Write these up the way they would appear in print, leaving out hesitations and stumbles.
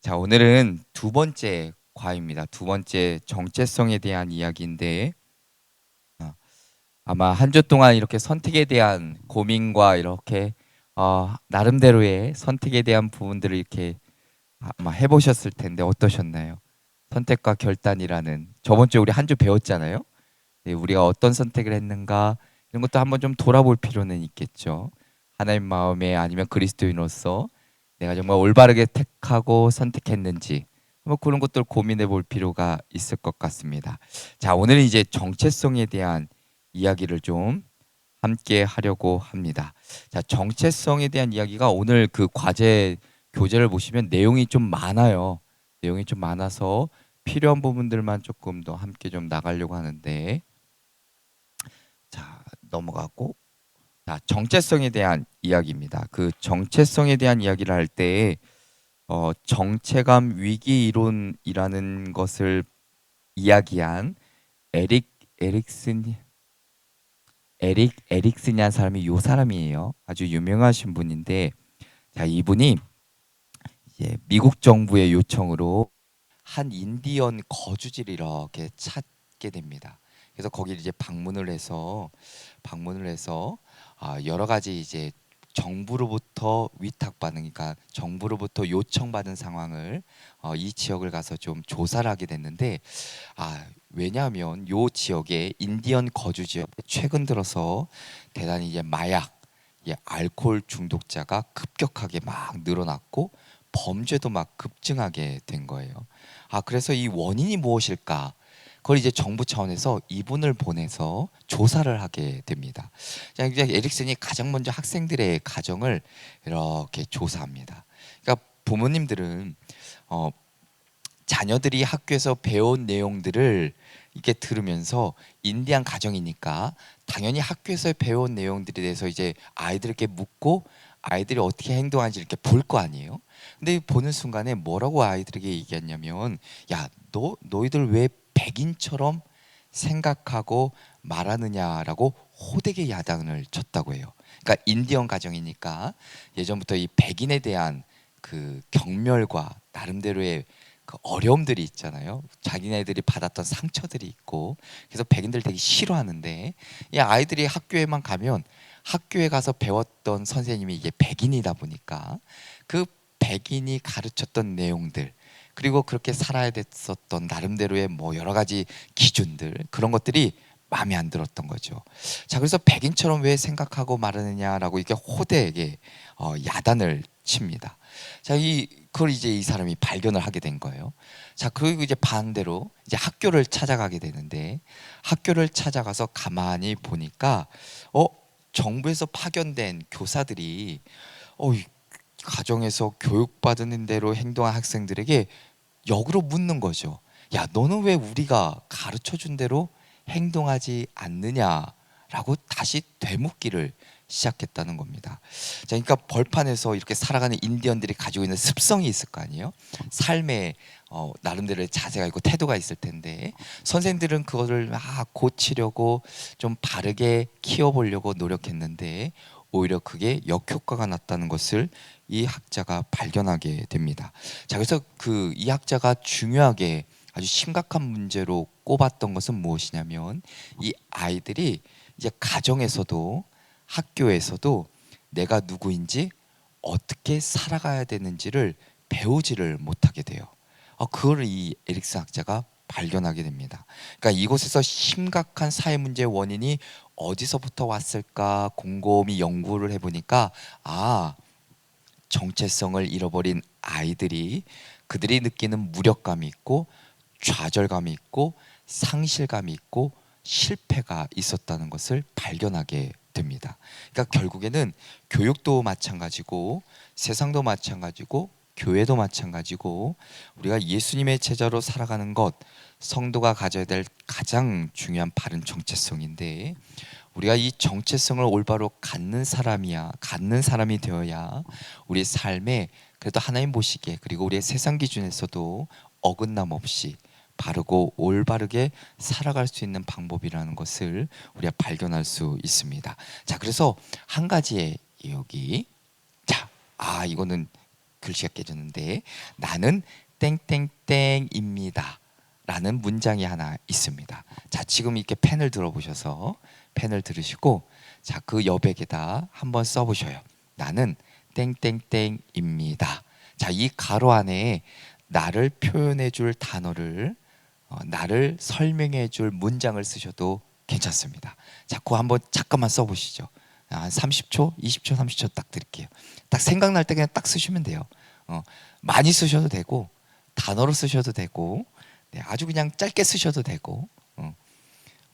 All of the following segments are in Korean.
자, 오늘은 두 번째 과입니다. 두 번째 정체성에 대한 이야기인데, 아, 아마 한 주 동안 이렇게 선택에 대한 고민과 이렇게 나름대로의 선택에 대한 부분들을 이렇게 아마 해보셨을 텐데 어떠셨나요? 선택과 결단이라는 저번 주에 우리 한 주 배웠잖아요. 네, 우리가 어떤 선택을 했는가 이런 것도 한번 좀 돌아볼 필요는 있겠죠. 하나님 마음에 아니면 그리스도인으로서 내가 정말 올바르게 택하고 선택했는지 뭐 그런 것들 고민해 볼 필요가 있을 것 같습니다. 자, 오늘은 이제 정체성에 대한 이야기를 좀 함께 하려고 합니다. 자, 정체성에 대한 이야기가 오늘 그 과제 교재를 보시면 내용이 좀 많아요. 내용이 좀 많아서 필요한 부분들만 조금 더 함께 좀 나가려고 하는데, 자, 넘어가고, 자, 정체성에 대한 이야기입니다. 그 정체성에 대한 이야기를 할 때 정체감 위기 이론이라는 것을 이야기한 에릭 에릭슨 에릭슨이라는 사람이 요 사람이에요. 아주 유명하신 분인데, 자, 이분이 이제 미국 정부의 요청으로 한 인디언 거주지를 이렇게 찾게 됩니다. 그래서 거기를 이제 방문을 해서 여러 가지 이제 정부로부터 위탁받은, 그러니까 정부로부터 요청받은 상황을 이 지역을 가서 좀 조사를 하게 됐는데, 왜냐하면 요 지역에 인디언 거주 지역에 최근 들어서 대단히 이제 마약, 알코올 중독자가 급격하게 막 늘어났고 범죄도 막 급증하게 된 거예요. 그래서 이 원인이 무엇일까? 그걸 이제 정부 차원에서 이분을 보내서 조사를 하게 됩니다. 자, 이제 에릭슨이 가장 먼저 학생들의 가정을 이렇게 조사합니다. 그러니까 부모님들은 어, 자녀들이 학교에서 배운 내용들을 이렇게 들으면서 인디안 가정이니까 당연히 학교에서 배운 내용들에 대해서 이제 아이들에게 묻고 아이들이 어떻게 행동하는지 이렇게 볼 거 아니에요. 근데 보는 순간에 뭐라고 아이들에게 얘기했냐면, 야, 너희들 왜 백인처럼 생각하고 말하느냐라고 호되게 야단을 쳤다고 해요. 그러니까 인디언 가정이니까 예전부터 이 백인에 대한 그 경멸과 나름대로의 그 어려움들이 있잖아요. 자기네들이 받았던 상처들이 있고, 그래서 백인들 되게 싫어하는데, 이 아이들이 학교에만 가면 학교에 가서 배웠던 선생님이 이게 백인이다 보니까 그 백인이 가르쳤던 내용들, 그리고 그렇게 살아야 됐었던 나름대로의 뭐 여러 가지 기준들, 그런 것들이 마음에 안 들었던 거죠. 자, 그래서 백인처럼 왜 생각하고 말하느냐라고 이렇게 호되게 야단을 칩니다. 자, 그걸 이제 이 사람이 발견을 하게 된 거예요. 자, 그리고 이제 반대로 이제 학교를 찾아가게 되는데, 학교를 찾아가서 가만히 보니까 어 정부에서 파견된 교사들이 이 가정에서 교육받은 대로 행동한 학생들에게 역으로 묻는 거죠. 야, 너는 왜 우리가 가르쳐 준 대로 행동하지 않느냐라고 다시 되묻기를 시작했다는 겁니다. 자, 그러니까 벌판에서 이렇게 살아가는 인디언들이 가지고 있는 습성이 있을 거 아니에요. 삶에 나름대로의 자세가 있고 태도가 있을 텐데, 선생들은 그거를 고치려고 좀 바르게 키워보려고 노력했는데 오히려 그게 역효과가 났다는 것을 이 학자가 발견하게 됩니다. 자, 그래서 이 학자가 중요하게 아주 심각한 문제로 꼽았던 것은 무엇이냐면, 이 아이들이 이제 가정에서도 학교에서도 내가 누구인지 어떻게 살아가야 되는지를 배우지를 못하게 돼요. 그걸 이 에릭슨 학자가 발견하게 됩니다. 그러니까 이곳에서 심각한 사회 문제의 원인이 어디서부터 왔을까 곰곰이 연구를 해보니까, 정체성을 잃어버린 아이들이 그들이 느끼는 무력감이 있고 좌절감이 있고 상실감이 있고 실패가 있었다는 것을 발견하게 됩니다. 그러니까 결국에는 교육도 마찬가지고 세상도 마찬가지고 교회도 마찬가지고 우리가 예수님의 제자로 살아가는 것, 성도가 가져야 될 가장 중요한 바른 정체성인데, 우리가 이 정체성을 올바로 갖는 사람이 되어야 우리 삶에 그래도 하나님 보시기에, 그리고 우리의 세상 기준에서도 어긋남 없이 바르고 올바르게 살아갈 수 있는 방법이라는 것을 우리가 발견할 수 있습니다. 자, 그래서 한 가지의 여기, 자, 이거는 글씨가 깨졌는데 나는 땡땡땡입니다 라는 문장이 하나 있습니다. 자, 지금 이렇게 펜을 들어보셔서 펜을 들으시고 자, 그 여백에다 한번 써보셔요. 나는 땡땡땡입니다. 자, 이 가로 안에 나를 표현해 줄 단어를 나를 설명해 줄 문장을 쓰셔도 괜찮습니다. 자, 그거 한번 잠깐만 써보시죠. 한 30초, 20초, 30초 딱 드릴게요. 딱 생각날 때 그냥 딱 쓰시면 돼요. 많이 쓰셔도 되고 단어로 쓰셔도 되고 네, 아주 그냥 짧게 쓰셔도 되고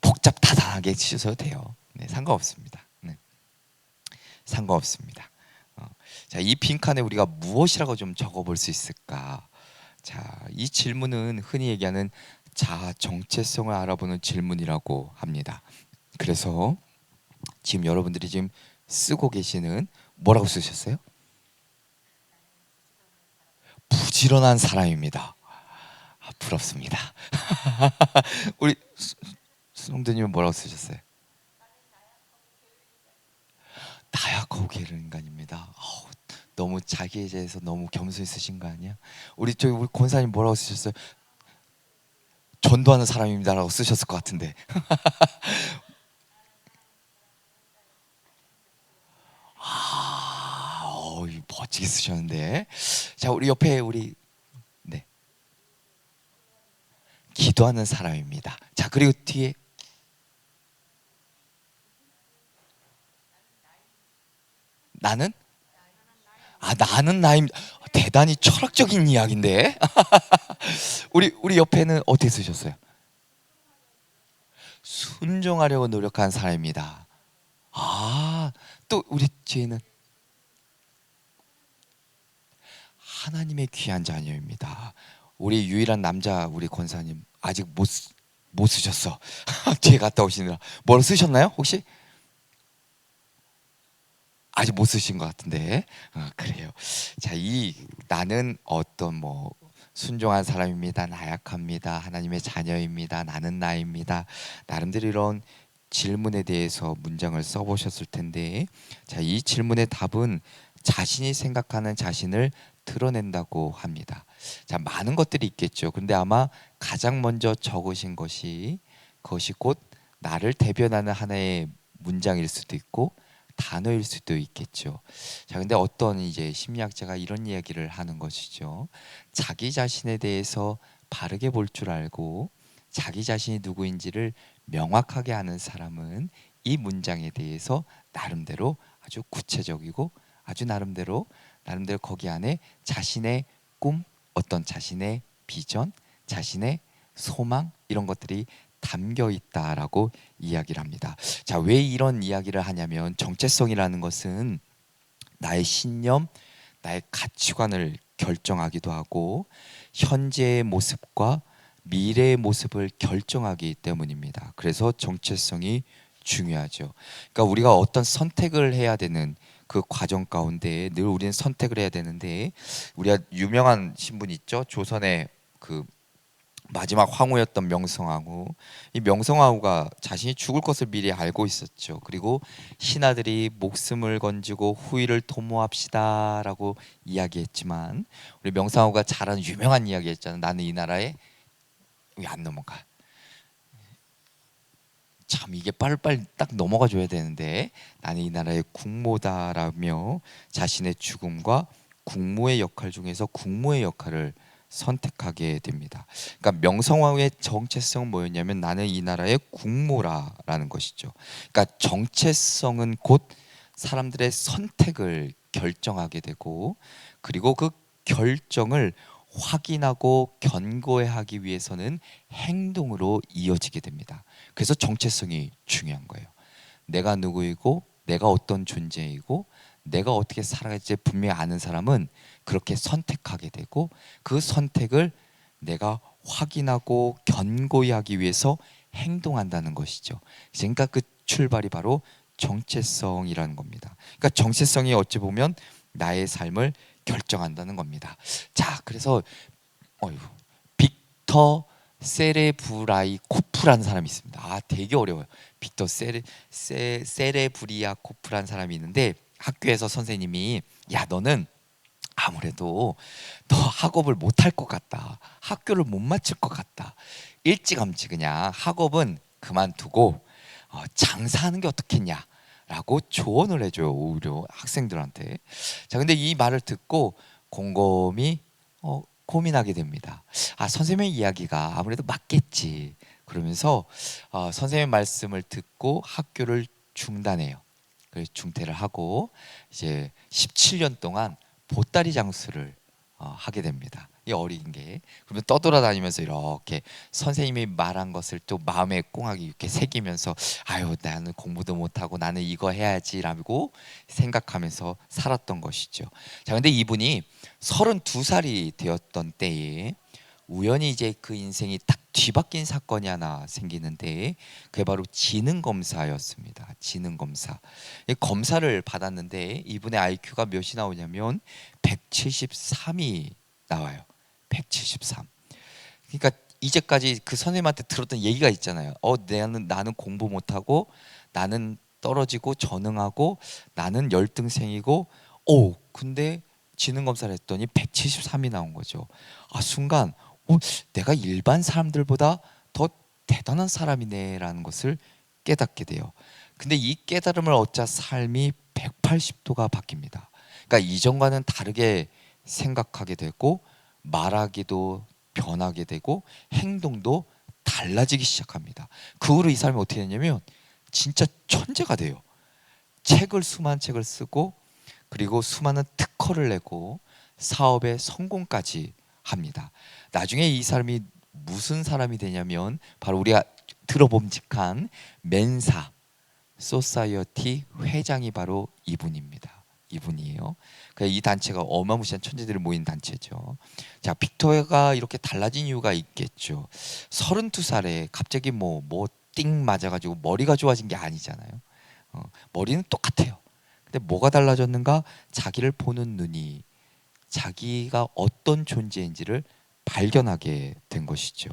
복잡다단하게 쓰셔도 돼요. 네, 상관없습니다. 네, 상관없습니다. 자, 이 빈칸에 우리가 무엇이라고 좀 적어볼 수 있을까? 자, 이 질문은 흔히 얘기하는 자아 정체성을 알아보는 질문이라고 합니다. 그래서 지금 여러분들이 지금 쓰고 계시는 뭐라고 쓰셨어요? 부지런한 사람입니다. 부럽습니다. 우리 수동대님은 뭐라고 쓰셨어요? 나약하고 게으른 인간입니다. 너무 자기에 대해서 너무 겸손히 쓰신 거 아니야? 우리 권사님 뭐라고 쓰셨어요? 전도하는 사람입니다라고 쓰셨을 것 같은데. 멋지게 쓰셨는데. 자, 우리 옆에 우리 네, 기도하는 사람입니다. 자, 그리고 뒤에 나는 나는 나입니다. 대단히 철학적인 이야기인데. 우리 옆에는 어떻게 쓰셨어요? 순종하려고 노력한 사람입니다. 또 우리 뒤에는 하나님의 귀한 자녀입니다. 우리 유일한 남자 우리 권사님 아직 못 쓰셨어. 뒤에 갔다 오시느라 뭐로 쓰셨나요? 혹시? 아직 못 쓰신 것 같은데. 그래요. 자, 이 나는 어떤 순종한 사람입니다. 나약합니다. 하나님의 자녀입니다. 나는 나입니다. 나름대로 이런 질문에 대해서 문장을 써보셨을 텐데, 자, 이 질문의 답은 자신이 생각하는 자신을 드러낸다고 합니다. 자, 많은 것들이 있겠죠. 근데 아마 가장 먼저 적으신 것이 그것이 곧 나를 대변하는 하나의 문장일 수도 있고 단어일 수도 있겠죠. 자, 근데 어떤 이제 심리학자가 이런 이야기를 하는 것이죠. 자기 자신에 대해서 바르게 볼 줄 알고 자기 자신이 누구인지를 명확하게 아는 사람은 이 문장에 대해서 나름대로 아주 구체적이고 아주 나름대로 거기 안에 자신의 꿈, 어떤 자신의 비전, 자신의 소망 이런 것들이 담겨 있다라고 이야기를 합니다. 자, 왜 이런 이야기를 하냐면 정체성이라는 것은 나의 신념, 나의 가치관을 결정하기도 하고 현재의 모습과 미래의 모습을 결정하기 때문입니다. 그래서 정체성이 중요하죠. 그러니까 우리가 어떤 선택을 해야 되는 그 과정 가운데 늘 우리는 선택을 해야 되는데 우리가 유명한 신분 있죠. 조선의 그 마지막 황후였던 명성황후. 이 명성황후가 자신이 죽을 것을 미리 알고 있었죠. 그리고 신하들이 목숨을 건지고 후위를 도모합시다라고 이야기했지만 우리 명성황후가 잘하는 유명한 이야기했잖아요. 나는 이 나라에 왜 안 넘어가? 참 이게 빨리빨리 딱 넘어가 줘야 되는데 나는 이 나라의 국모다라며 자신의 죽음과 국모의 역할 중에서 국모의 역할을 선택하게 됩니다. 그러니까 명성황후의 정체성은 뭐였냐면 나는 이 나라의 국모라라는 것이죠. 그러니까 정체성은 곧 사람들의 선택을 결정하게 되고 그리고 그 결정을 확인하고 견고해하기 위해서는 행동으로 이어지게 됩니다. 그래서 정체성이 중요한 거예요. 내가 누구이고 내가 어떤 존재이고 내가 어떻게 살아갈지 분명히 아는 사람은 그렇게 선택하게 되고 그 선택을 내가 확인하고 견고히 하기 위해서 행동한다는 것이죠. 그러니까 그 출발이 바로 정체성이라는 겁니다. 그러니까 정체성이 어찌 보면 나의 삶을 결정한다는 겁니다. 자, 그래서 빅터 세레브라이코프라는 사람이 있습니다. 되게 어려워요. 빅터 세레브리아코프라는 사람이 있는데 학교에서 선생님이 야 너는 아무래도 너 학업을 못할 것 같다. 학교를 못 마칠 것 같다. 일찌감치 그냥 학업은 그만두고 장사하는 게 어떻겠냐 라고 조언을 해줘요. 오히려 학생들한테. 자, 근데 이 말을 듣고 곰곰이 고민하게 됩니다. 아, 선생님의 이야기가 아무래도 맞겠지. 그러면서 선생님의 말씀을 듣고 학교를 중단해요. 그래서 중퇴를 하고 이제 17년 동안 보따리 장수를 하게 됩니다. 이 어린 게. 그러면 떠돌아다니면서 이렇게 선생님이 말한 것을 또 마음에 꽁하게 이렇게 새기면서 아유, 나는 공부도 못하고 나는 이거 해야지라고 생각하면서 살았던 것이죠. 자, 근데 이분이 32살이 되었던 때에 우연히 이제 그 인생이 딱 뒤바뀐 사건이 하나 생기는데, 그게 바로 지능 검사였습니다. 지능 검사. 이 검사를 받았는데 이분의 IQ가 몇이 나오냐면 173이 나와요. 173. 그러니까 이제까지 그 선생님한테 들었던 얘기가 있잖아요. 나는 공부 못하고, 나는 떨어지고 전응하고, 나는 열등생이고, 근데 지능 검사를 했더니 173이 나온 거죠. 순간 내가 일반 사람들보다 더 대단한 사람이네라는 것을 깨닫게 돼요. 근데 이 깨달음을 얻자 삶이 180도가 바뀝니다. 그러니까 이전과는 다르게 생각하게 되고, 말하기도 변하게 되고, 행동도 달라지기 시작합니다. 그 후로 이 사람이 어떻게 되냐면 진짜 천재가 돼요. 수많은 책을 쓰고, 그리고 수많은 특허를 내고 사업에 성공까지 합니다. 나중에 이 사람이 무슨 사람이 되냐면 바로 우리가 들어봄직한 멘사 소사이어티 회장이 바로 이분입니다. 이분이에요. 이 단체가 어마무시한 천재들이 모인 단체죠. 자, 빅토리아가 이렇게 달라진 이유가 있겠죠. 32살에 갑자기 띵 맞아가지고 머리가 좋아진 게 아니잖아요. 머리는 똑같아요. 근데 뭐가 달라졌는가? 자기를 보는 눈이, 자기가 어떤 존재인지를 발견하게 된 것이죠.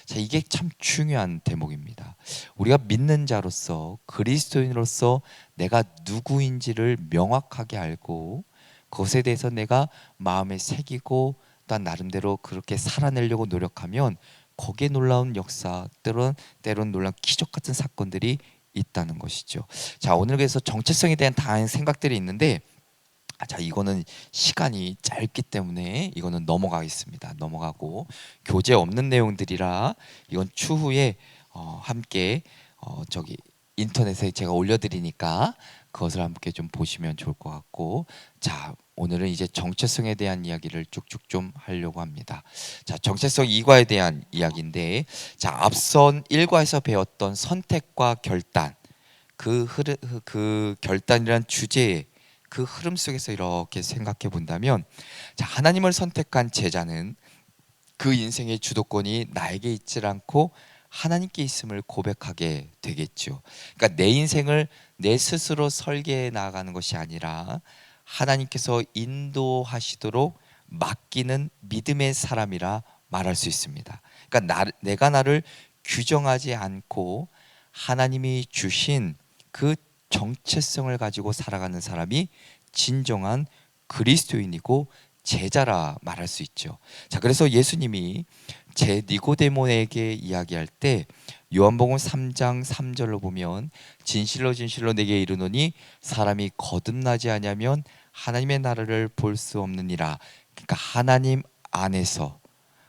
자, 이게 참 중요한 대목입니다. 우리가 믿는 자로서, 그리스도인으로서 내가 누구인지를 명확하게 알고 그것에 대해서 내가 마음에 새기고 또 나름대로 그렇게 살아내려고 노력하면 거기에 놀라운 역사, 때론 놀라운 기적 같은 사건들이 있다는 것이죠. 자, 오늘 그래서 정체성에 대한 다양한 생각들이 있는데, 자, 이거는 시간이 짧기 때문에 이거는 넘어가겠습니다. 넘어가고, 교재 없는 내용들이라 이건 추후에 함께 저기 인터넷에 제가 올려드리니까 그것을 함께 좀 보시면 좋을 것 같고, 자, 오늘은 이제 정체성에 대한 이야기를 쭉쭉 좀 하려고 합니다. 자, 정체성 2과에 대한 이야기인데, 자, 앞선 1과에서 배웠던 선택과 결단, 그 결단이란 주제에 그 흐름 속에서 이렇게 생각해 본다면, 자, 하나님을 선택한 제자는 그 인생의 주도권이 나에게 있지 않고 하나님께 있음을 고백하게 되겠죠. 그러니까 내 인생을 내 스스로 설계해 나가는 것이 아니라 하나님께서 인도하시도록 맡기는 믿음의 사람이라 말할 수 있습니다. 그러니까 내가 나를 규정하지 않고 하나님이 주신 그 정체성을 가지고 살아가는 사람이 진정한 그리스도인이고 제자라 말할 수 있죠. 자, 그래서 예수님이 제 니고데모에게 이야기할 때 요한복음 3장 3절로 보면 진실로 진실로 내게 이르노니 사람이 거듭나지 아니하면 하나님의 나라를 볼 수 없느니라. 그러니까 하나님 안에서,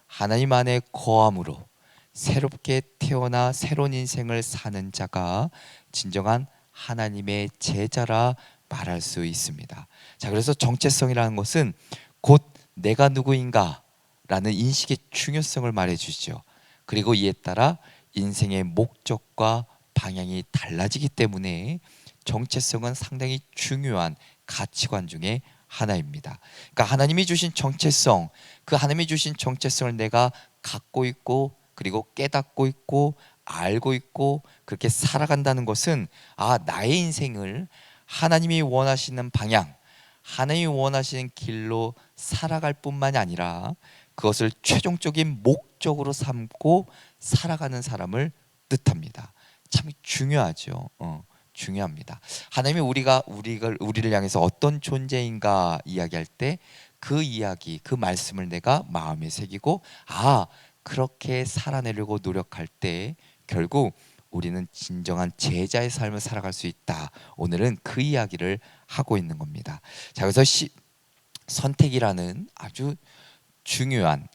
하나님 안에 거함으로 새롭게 태어나 새로운 인생을 사는 자가 진정한 하나님의 제자라 말할 수 있습니다. 자, 그래서 정체성이라는 것은 곧 내가 누구인가 라는 인식의 중요성을 말해주죠. 그리고 이에 따라 인생의 목적과 방향이 달라지기 때문에 정체성은 상당히 중요한 가치관 중에 하나입니다. 그러니까 하나님이 주신 정체성, 그 하나님이 주신 정체성을 내가 갖고 있고, 그리고 깨닫고 있고, 알고 있고, 그렇게 살아간다는 것은 나의 인생을 하나님이 원하시는 방향, 하나님이 원하시는 길로 살아갈 뿐만이 아니라 그것을 최종적인 목적으로 삼고 살아가는 사람을 뜻합니다. 참 중요하죠. 중요합니다. 하나님이 우리를 향해서 어떤 존재인가 이야기할 때 그 이야기, 그 말씀을 내가 마음에 새기고 그렇게 살아내려고 노력할 때 결국 우리는 진정한 제자의 삶을 살아갈 수 있다. 오늘은 그 이야기를 하고 있는 겁니다. 자, 그래서 선택이라는 아주 중요한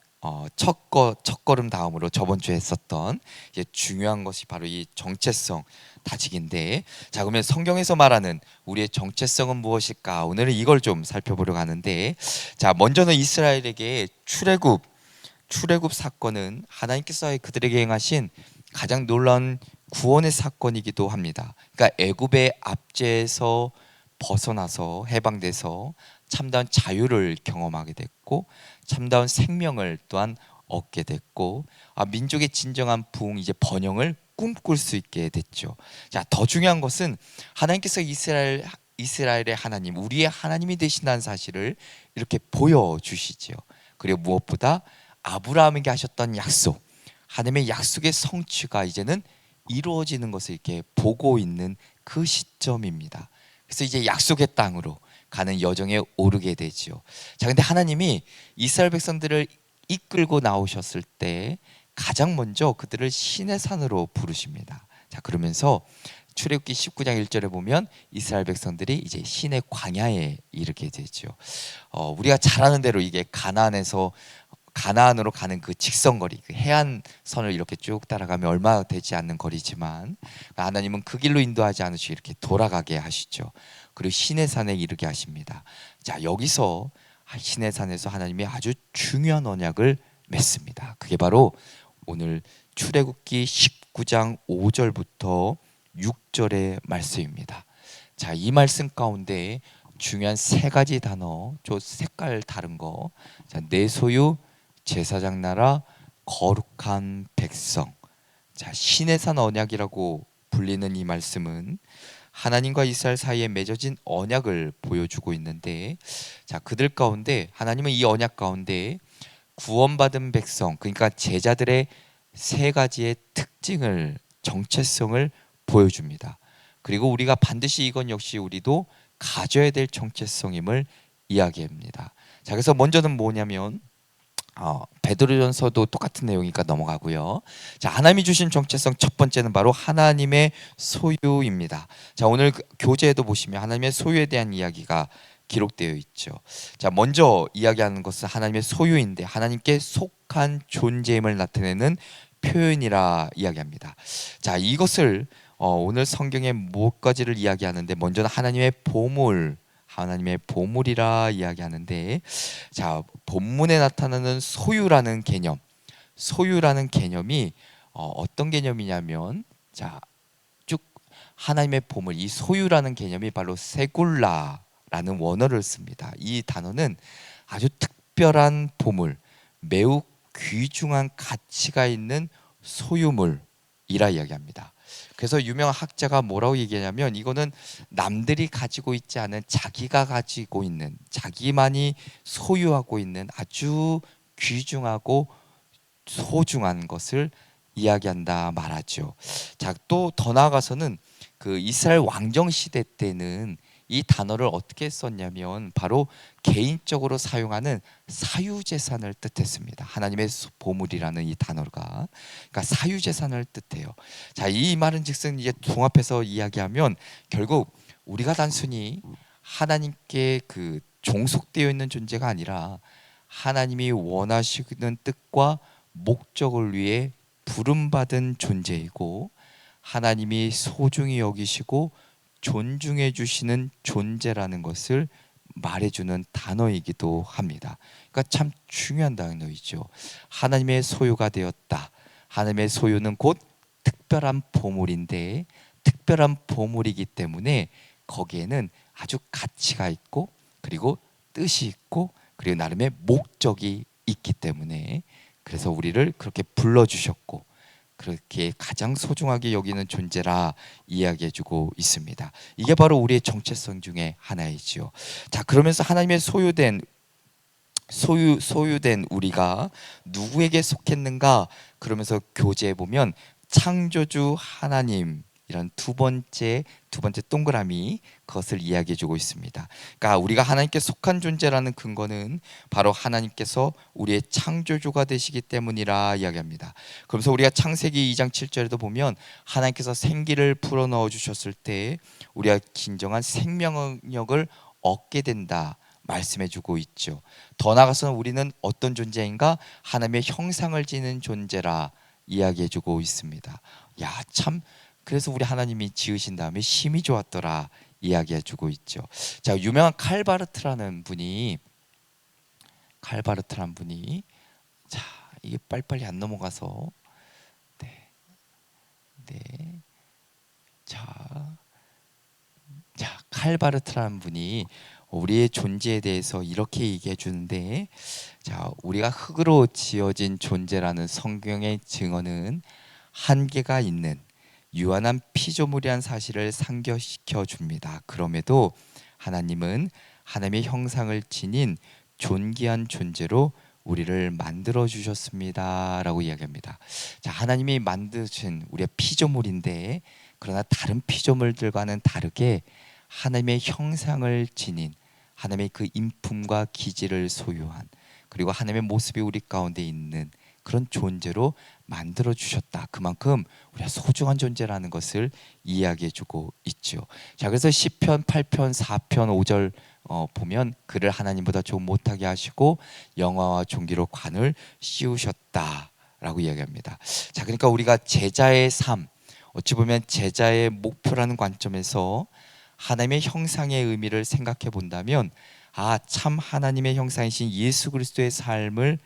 첫걸음 다음으로 저번 주에 했었던 이제 중요한 것이 바로 이 정체성 다지기인데, 자, 그러면 성경에서 말하는 우리의 정체성은 무엇일까? 오늘은 이걸 좀 살펴보려고 하는데, 자, 먼저는 이스라엘에게 출애굽 사건은 하나님께서 그들에게 행하신 가장 놀라운 구원의 사건이기도 합니다. 그러니까 애굽의 압제에서 벗어나서 해방돼서 참다운 자유를 경험하게 됐고, 참다운 생명을 또한 얻게 됐고, 민족의 진정한 부흥, 이제 번영을 꿈꿀 수 있게 됐죠. 자, 더 중요한 것은 하나님께서 이스라엘의 하나님, 우리의 하나님이 되신다는 사실을 이렇게 보여주시지요. 그리고 무엇보다 아브라함에게 하셨던 약속, 하나님의 약속의 성취가 이제는 이루어지는 것을 이렇게 보고 있는 그 시점입니다. 그래서 이제 약속의 땅으로 가는 여정에 오르게 되죠. 자, 근데 하나님이 이스라엘 백성들을 이끌고 나오셨을 때 가장 먼저 그들을 시내 산으로 부르십니다. 자, 그러면서 출애굽기 19장 1절에 보면 이스라엘 백성들이 이제 시내 광야에 이르게 되죠. 우리가 잘 아는 대로 이게 가나안으로 가는 그 직선거리, 그 해안선을 이렇게 쭉 따라가면 얼마 되지 않는 거리지만 하나님은 그 길로 인도하지 않으시고 이렇게 돌아가게 하시죠. 그리고 시내산에 이르게 하십니다. 자, 여기서 시내산에서 하나님이 아주 중요한 언약을 맺습니다. 그게 바로 오늘 출애굽기 19장 5절부터 6절의 말씀입니다. 자, 이 말씀 가운데 중요한 세 가지 단어, 저 색깔 다른 거, 자, 내 소유, 제사장 나라, 거룩한 백성. 자, 시내산 언약이라고 불리는 이 말씀은 하나님과 이스라엘 사이에 맺어진 언약을 보여주고 있는데, 자, 그들 가운데 하나님은 이 언약 가운데 구원받은 백성, 그러니까 제자들의 세 가지의 특징을, 정체성을 보여줍니다. 그리고 우리가 반드시 이건 역시 우리도 가져야 될 정체성임을 이야기합니다. 자, 그래서 먼저는 뭐냐면 베드로전서도 똑같은 내용이니까 넘어가고요. 자, 하나님이 주신 정체성 첫 번째는 바로 하나님의 소유입니다. 자, 오늘 교재에도 보시면 하나님의 소유에 대한 이야기가 기록되어 있죠. 자, 먼저 이야기하는 것은 하나님의 소유인데 하나님께 속한 존재임을 나타내는 표현이라 이야기합니다. 자, 이것을 오늘 성경의 무엇까지를 이야기하는데 먼저는 하나님의 보물이라 이야기하는데, 자, 본문에 나타나는 소유라는 개념이 어떤 개념이냐면, 자, 쭉 하나님의 보물, 이 소유라는 개념이 바로 세굴라라는 원어를 씁니다. 이 단어는 아주 특별한 보물, 매우 귀중한 가치가 있는 소유물이라 이야기합니다. 그래서 유명한 학자가 뭐라고 얘기하냐면 이거는 남들이 가지고 있지 않은 자기가 가지고 있는, 자기만이 소유하고 있는 아주 귀중하고 소중한 것을 이야기한다 말하죠. 자, 또 더 나아가서는 그 이스라엘 왕정 시대 때는 이 단어를 어떻게 썼냐면 바로 개인적으로 사용하는 사유재산을 뜻했습니다. 하나님의 보물이라는 이 단어가, 그러니까 사유재산을 뜻해요. 자, 이 말은즉슨 이제 종합해서 이야기하면 결국 우리가 단순히 하나님께 그 종속되어 있는 존재가 아니라 하나님이 원하시는 뜻과 목적을 위해 부름받은 존재이고 하나님이 소중히 여기시고 존중해 주시는 존재라는 것을 말해주는 단어이기도 합니다. 그러니까 참 중요한 단어이죠. 하나님의 소유가 되었다. 하나님의 소유는 곧 특별한 보물인데, 특별한 보물이기 때문에 거기에는 아주 가치가 있고 그리고 뜻이 있고 그리고 나름의 목적이 있기 때문에, 그래서 우리를 그렇게 불러주셨고 그렇게 가장 소중하게 여기는 존재라 이야기해주고 있습니다. 이게 바로 우리의 정체성 중에 하나이지요. 자, 그러면서 하나님의 소유된 우리가 누구에게 속했는가? 그러면서 교재에 보면 창조주 하나님이라고 이런 두 번째 동그라미 그것을 이야기해 주고 있습니다. 그러니까 우리가 하나님께 속한 존재라는 근거는 바로 하나님께서 우리의 창조주가 되시기 때문이라 이야기합니다. 그러면서 우리가 창세기 2장 7절에도 보면 하나님께서 생기를 불어넣어 주셨을 때 우리가 진정한 생명력을 얻게 된다 말씀해 주고 있죠. 더 나아가서는 우리는 어떤 존재인가? 하나님의 형상을 지닌 존재라 이야기해 주고 있습니다. 야, 참 그래서 우리 하나님이 지으신 다음에 심히 좋았더라 이야기해 주고 있죠. 자, 유명한 칼바르트라는 분이 자, 이게 빨리빨리 안 넘어가서 네. 네. 자, 칼바르트라는 분이 우리의 존재에 대해서 이렇게 얘기해 주는데, 자, 우리가 흙으로 지어진 존재라는 성경의 증언은 한계가 있는 유한한 피조물이란 사실을 상기시켜 줍니다. 그럼에도 하나님은 하나님의 형상을 지닌 존귀한 존재로 우리를 만들어 주셨습니다라고 이야기합니다. 자, 하나님이 만드신 우리의 피조물인데, 그러나 다른 피조물들과는 다르게 하나님의 형상을 지닌 하나님의 그 인품과 기질을 소유한, 그리고 하나님의 모습이 우리 가운데 있는 그런 존재로 만들어 주셨다. 그만큼 우리가 소중한 존재라는 것을 이야기해 주고 있죠. 자, 그래서 시편 8편 4편 5절 보면 그를 하나님보다 좀 못하게 하시고 영화와 존귀로 관을 씌우셨다라고 이야기합니다. 자, 그러니까 우리가 제자의 삶, 어찌 보면 제자의 목표라는 관점에서 하나님의 형상의 의미를 생각해 본다면, 참 하나님의 형상이신 예수 그리스도의 삶을,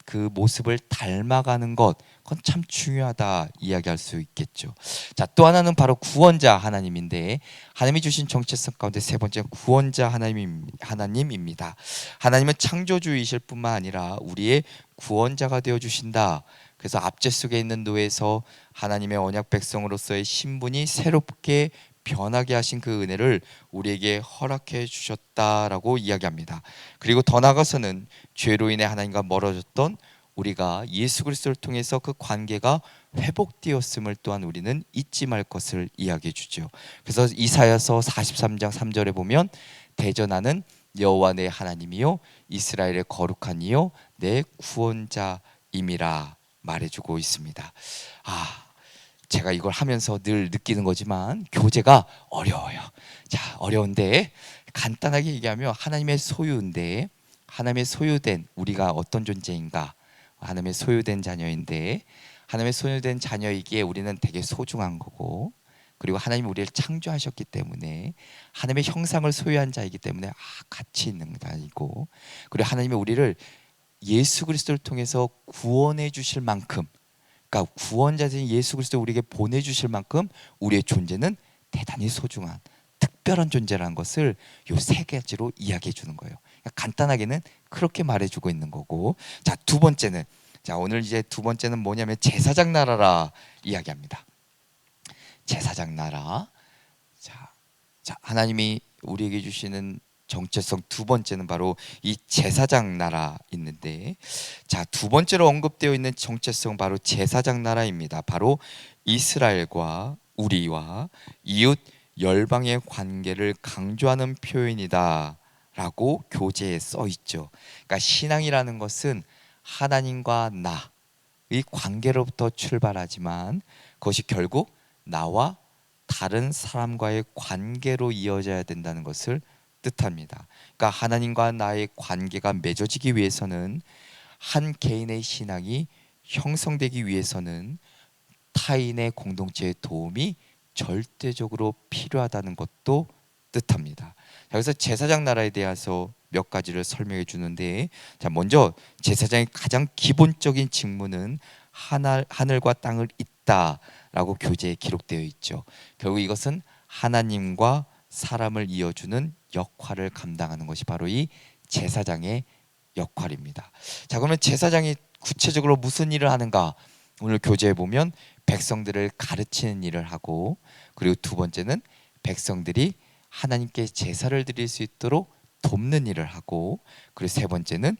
그 모습을 닮아가는 것, 그건 참 중요하다 이야기할 수 있겠죠. 자, 또 하나는 바로 구원자 하나님인데, 하나님이 주신 정체성 가운데 세 번째 구원자 하나님입니다. 하나님은 창조주이실 뿐만 아니라 우리의 구원자가 되어 주신다. 그래서 압제 속에 있는 노예에서 하나님의 언약 백성으로서의 신분이 새롭게 변하게 하신 그 은혜를 우리에게 허락해 주셨다라고 이야기합니다. 그리고 더 나아가서는 죄로 인해 하나님과 멀어졌던 우리가 예수 그리스도를 통해서 그 관계가 회복되었음을 또한 우리는 잊지 말 것을 이야기해 주죠. 그래서 이사야서 43장 3절에 보면 대전하는 여호와 내 하나님이요 이스라엘의 거룩한 이요 내 구원자임이라 말해주고 있습니다. 제가 이걸 하면서 늘 느끼는 거지만 교재가 어려워요. 자, 어려운데 간단하게 얘기하면 하나님의 소유인데, 하나님의 소유된 우리가 어떤 존재인가? 하나님의 소유된 자녀인데, 하나님의 소유된 자녀이기에 우리는 되게 소중한 거고, 그리고 하나님이 우리를 창조하셨기 때문에 하나님의 형상을 소유한 자이기 때문에 가치 있는 자이고, 그리고 하나님이 우리를 예수 그리스도를 통해서 구원해 주실 만큼, 그러니까 구원자인 예수 그리스도 우리에게 보내주실 만큼 우리의 존재는 대단히 소중한 특별한 존재라는 것을 이 세 가지로 이야기해 주는 거예요. 그러니까 간단하게는 그렇게 말해주고 있는 거고, 자, 두 번째는, 자, 오늘 이제 두 번째는 뭐냐면 제사장 나라라 이야기합니다. 제사장 나라. 자, 하나님이 우리에게 주시는 정체성 두 번째는 바로 이 제사장 나라 있는데, 자, 두 번째로 언급되어 있는 정체성 바로 제사장 나라입니다. 바로 이스라엘과 우리와 이웃 열방의 관계를 강조하는 표현이다라고 교재에 써 있죠. 그러니까 신앙이라는 것은 하나님과 나의 관계로부터 출발하지만 그것이 결국 나와 다른 사람과의 관계로 이어져야 된다는 것을 뜻합니다. 그러니까 하나님과 나의 관계가 맺어지기 위해서는, 한 개인의 신앙이 형성되기 위해서는 타인의 공동체의 도움이 절대적으로 필요하다는 것도 뜻합니다. 그래서 제사장 나라에 대해서 몇 가지를 설명해 주는데, 자, 먼저 제사장의 가장 기본적인 직무는 하늘과 땅을 잇다라고 교재에 기록되어 있죠. 결국 이것은 하나님과 사람을 이어주는 역할을 감당하는 것이 바로 이 제사장의 역할입니다. 자, 그러면 제사장이 구체적으로 무슨 일을 하는가? 오늘 교재에 보면 백성들을 가르치는 일을 하고, 그리고 두 번째는 백성들이 하나님께 제사를 드릴 수 있도록 돕는 일을 하고, 그리고 세 번째는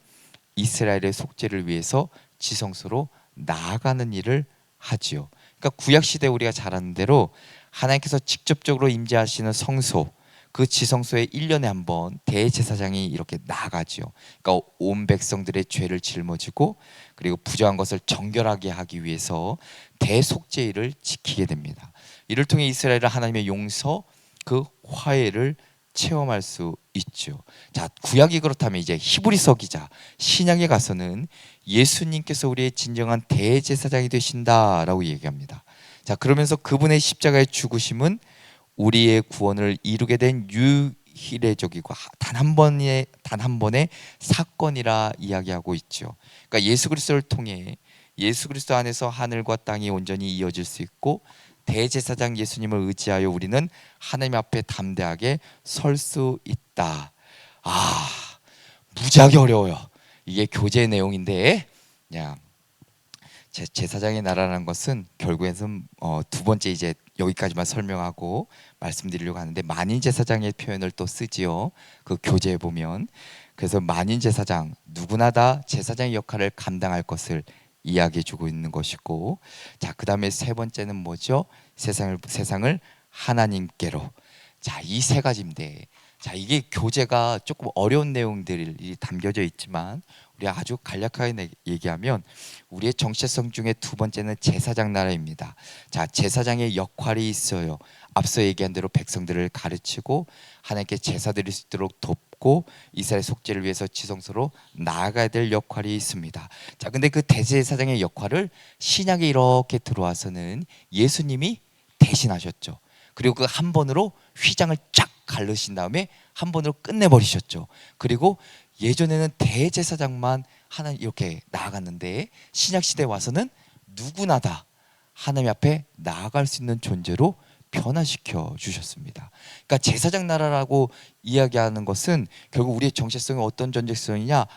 이스라엘의 속죄를 위해서 지성소로 나아가는 일을 하지요. 그러니까 구약 시대 우리가 잘 아는 대로 하나님께서 직접적으로 임재하시는 성소, 그 지성소에 1년에 한 번 대제사장이 이렇게 나가죠. 그러니까 온 백성들의 죄를 짊어지고 그리고 부정한 것을 정결하게 하기 위해서 대속죄일을 지키게 됩니다. 이를 통해 이스라엘은 하나님의 용서, 그 화해를 체험할 수 있죠. 자, 구약이 그렇다면 이제 히브리서 기자 신약에 가서는 예수님께서 우리의 진정한 대제사장이 되신다라고 얘기합니다. 자, 그러면서 그분의 십자가의 죽으심은 우리의 구원을 이루게 된 유일의적이고 단 한 번의 사건이라 이야기하고 있죠. 그러니까 예수 그리스도를 통해 예수 그리스도 안에서 하늘과 땅이 온전히 이어질 수 있고 대제사장 예수님을 의지하여 우리는 하나님 앞에 담대하게 설 수 있다. 아, 무지하게 어려워요. 이게 교재 내용인데 그냥 제사장의 나라라는 것은 결국에는 두 번째 이제 여기까지만 설명하고 말씀드리려고 하는데, 만인 제사장의 표현을 또 쓰지요. 그 교재에 보면. 그래서 만인 제사장, 누구나 다 제사장의 역할을 감당할 것을 이야기해 주고 있는 것이고, 자, 그다음에 세 번째는 뭐죠? 세상을 하나님께로. 자, 이 세 가지인데, 자, 이게 교재가 조금 어려운 내용들이 담겨져 있지만 우리가 아주 간략하게 얘기하면 우리의 정체성 중에 두 번째는 제사장 나라입니다. 자, 제사장의 역할이 있어요. 앞서 얘기한 대로 백성들을 가르치고 하나님께 제사 드릴 수 있도록 돕고 이스라엘 속죄를 위해서 지성소로 나아가야 될 역할이 있습니다. 자, 근데 그 대제사장의 역할을 신약에 이렇게 들어와서는 예수님이 대신하셨죠. 그리고 그 한 번으로 휘장을 쫙 가르신 다음에 한 번으로 끝내버리셨죠. 그리고 예전에는 대제사장만 하나 이렇게 나아갔는데 신약 시대에 와서는 누구나 다 하나님 앞에 나아갈 수 있는 존재로 변화시켜 주셨습니다. 그러니까 제사장 나라라고 이야기하는 것은 결국 우리의 정체성이 어떤 정체성이냐?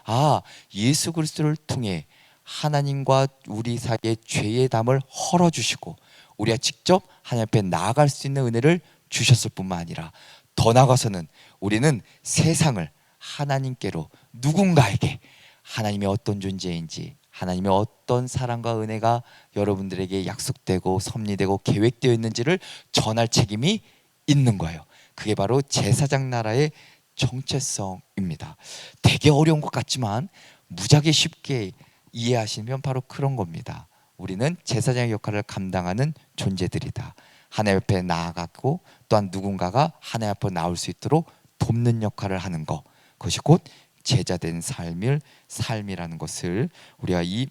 예수 그리스도를 통해 하나님과 우리 사이의 죄의 담을 헐어주시고 우리가 직접 하나님 앞에 나아갈 수 있는 은혜를 주셨을 뿐만 아니라 더 나아가서는 우리는 세상을 하나님께로, 누군가에게 하나님의 어떤 존재인지, 하나님의 어떤 사랑과 은혜가 여러분들에게 약속되고 섭리되고 계획되어 있는지를 전할 책임이 있는 거예요. 그게 바로 제사장 나라의 정체성입니다. 되게 어려운 것 같지만 무지하게 쉽게 이해하시면 바로 그런 겁니다. 우리는 제사장의 역할을 감당하는 존재들이다. 하나님 앞에 나아가고 또한 누군가가 하나님 앞에 나올 수 있도록 돕는 역할을 하는 것, 그것이 곧 제자된 삶이라는 것을 우리가 이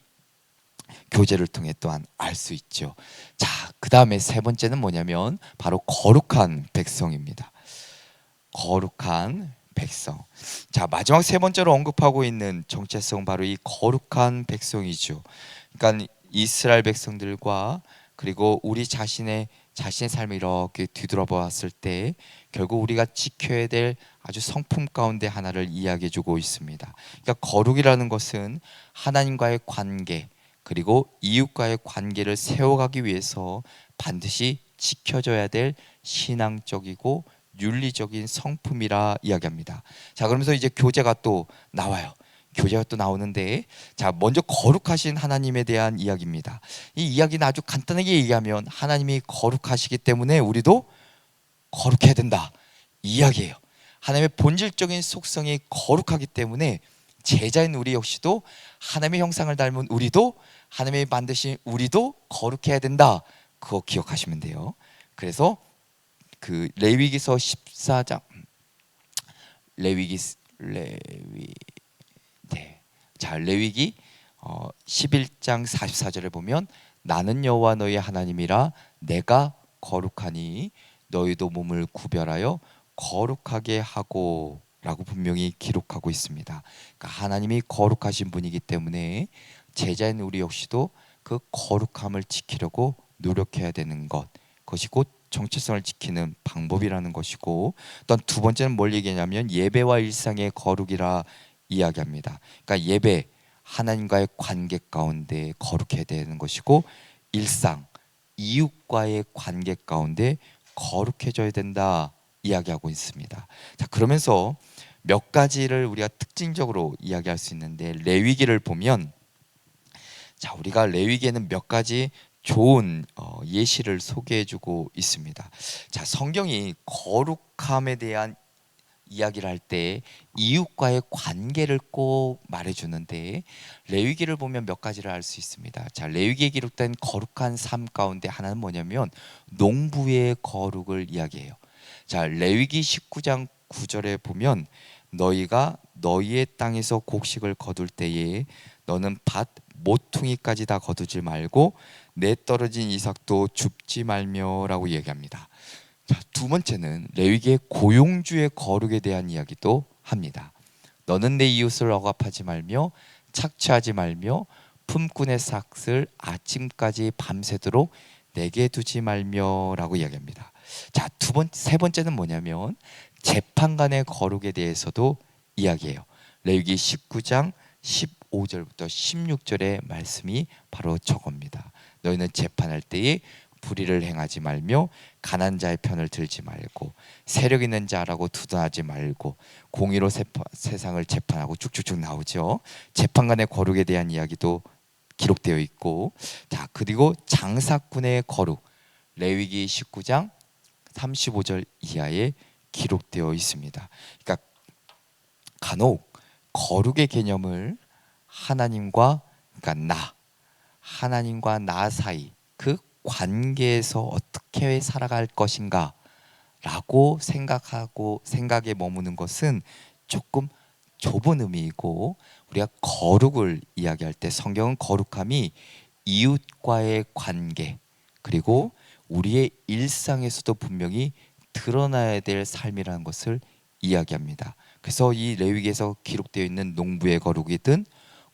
교제를 통해 또한 알 수 있죠. 자, 그 다음에 세 번째는 뭐냐면 바로 거룩한 백성입니다. 거룩한 백성. 자, 마지막 세 번째로 언급하고 있는 정체성은 바로 이 거룩한 백성이죠. 그러니까 이스라엘 백성들과 그리고 우리 자신의 삶을 이렇게 뒤돌아보았을 때 결국 우리가 지켜야 될 아주 성품 가운데 하나를 이야기해 주고 있습니다. 그러니까 거룩이라는 것은 하나님과의 관계 그리고 이웃과의 관계를 세워가기 위해서 반드시 지켜져야 될 신앙적이고 윤리적인 성품이라 이야기합니다. 자, 그러면서 이제 교재가 또 나와요. 교재가 또 나오는데, 자, 먼저 거룩하신 하나님에 대한 이야기입니다. 이 이야기는 아주 간단하게 얘기하면 하나님이 거룩하시기 때문에 우리도 거룩해야 된다 이 이야기예요. 하나님의 본질적인 속성이 거룩하기 때문에 제자인 우리 역시도 하나님의 형상을 닮은 우리도 하나님이 만드신 우리도 거룩해야 된다. 그거 기억하시면 돼요. 그래서 그 레위기서 14장 레위기 레위기 11장 44절에 보면 나는 여호와 너희 하나님이라 내가 거룩하니 너희도 몸을 구별하여 거룩하게 하고 라고 분명히 기록하고 있습니다. 그러니까 하나님이 거룩하신 분이기 때문에 제자인 우리 역시도 그 거룩함을 지키려고 노력해야 되는 것, 그것이 곧 정체성을 지키는 방법이라는 것이고, 또한 두 번째는 뭘 얘기하냐면 예배와 일상의 거룩이라 이야기합니다. 그러니까 예배, 하나님과의 관계 가운데 거룩해야 되는 것이고, 일상, 이웃과의 관계 가운데 거룩해져야 된다 이야기하고 있습니다. 자, 그러면서 몇 가지를 우리가 특징적으로 이야기할 수 있는데, 레위기를 보면 자, 우리가 레위기에는 몇 가지 좋은 예시를 소개해주고 있습니다. 자, 성경이 거룩함에 대한 이야기를 할 때 이웃과의 관계를 꼭 말해주는데, 레위기를 보면 몇 가지를 알 수 있습니다. 자, 레위기에 기록된 거룩한 삶 가운데 하나는 뭐냐면 농부의 거룩을 이야기해요. 자, 레위기 19장 9절에 보면 너희가 너희의 땅에서 곡식을 거둘 때에 너는 밭 모퉁이까지 다 거두지 말고 내 떨어진 이삭도 줍지 말며라고 얘기합니다. 자, 두 번째는 레위기의 고용주의 거룩에 대한 이야기도 합니다. 너는 내 이웃을 억압하지 말며 착취하지 말며 품꾼의 삭을 아침까지 밤새도록 내게 두지 말며라고 이야기합니다. 자, 세 번째는 뭐냐면 재판관의 거룩에 대해서도 이야기해요. 레위기 19장 15절부터 16절의 말씀이 바로 저겁니다. 너희는 재판할 때에 불의를 행하지 말며 가난한 자의 편을 들지 말고 세력 있는 자라고 두둔하지 말고 공의로 세상을 재판하고 쭉쭉쭉 나오죠. 재판관의 거룩에 대한 이야기도 기록되어 있고, 자, 그리고 장사꾼의 거룩 레위기 19장 35절 이하에 기록되어 있습니다. 그러니까 간혹 거룩의 개념을 하나님과 나 사이 그 관계에서 어떻게 살아갈 것인가 라고 생각에 머무는 것은 조금 좁은 의미이고, 우리가 거룩을 이야기할 때 성경은 거룩함이 이웃과의 관계 그리고 우리의 일상에서도 분명히 드러나야 될 삶이라는 것을 이야기합니다. 그래서 이 레위기에서 기록되어 있는 농부의 거룩이든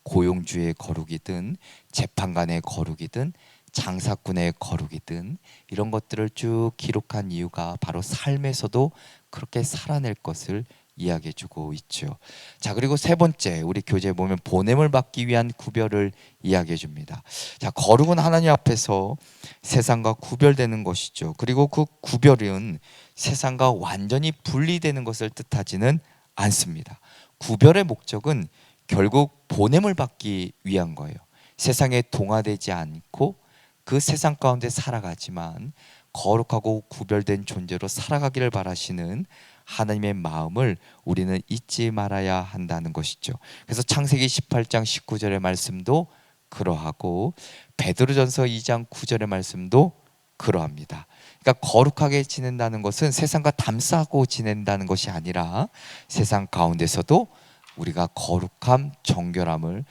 고용주의 거룩이든 재판관의 거룩이든 장사꾼의 거룩이든 이런 것들을 쭉 기록한 이유가 바로 삶에서도 그렇게 살아낼 것을 이야기해주고 있죠. 자, 그리고 세 번째, 우리 교재에 보면 보냄을 받기 위한 구별을 이야기해줍니다. 자, 거룩은 하나님 앞에서 세상과 구별되는 것이죠. 그리고 그 구별은 세상과 완전히 분리되는 것을 뜻하지는 않습니다. 구별의 목적은 결국 보냄을 받기 위한 거예요. 세상에 동화되지 않고 그 세상 가운데 살아가지만 거룩하고 구별된 존재로 살아가기를 바라시는 하나님의 마음을 우리는 잊지 말아야 한다는 것이죠. 그래서 창세기 18장 19절의 말씀도 그러하고 베드로전서 2장 9절의 말씀도 그러합니다. 그러니까 거룩하게 지낸다는 것은 세상과 담싸고 지낸다는 것이 아니라 세상 가운데서도 우리가 거룩함, 정결함을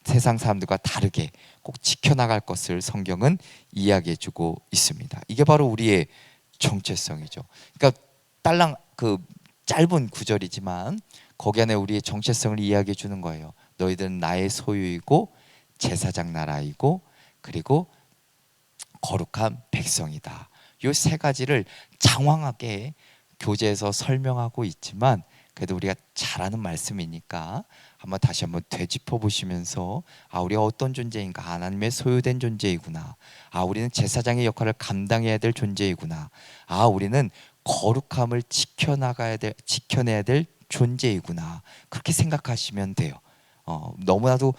세상 사람들과 다르게 꼭 지켜나갈 것을 성경은 이야기해주고 있습니다. 이게 바로 우리의 정체성이죠. 그러니까 딸랑 그 짧은 구절이지만 거기 안에 우리의 정체성을 이야기해 주는 거예요. 너희들은 나의 소유이고 제사장 나라이고 그리고 거룩한 백성이다. 이 세 가지를 장황하게 교재에서 설명하고 있지만 그래도 우리가 잘 아는 말씀이니까 다시 한번 되짚어 보시면서 우리가 어떤 존재인가, 하나님의 소유된 존재이구나, 우리는 제사장의 역할을 감당해야 될 존재이구나, 우리는 거룩함을 지켜내야 될 존재이구나, 그렇게 생각하시면 돼요. 너무나도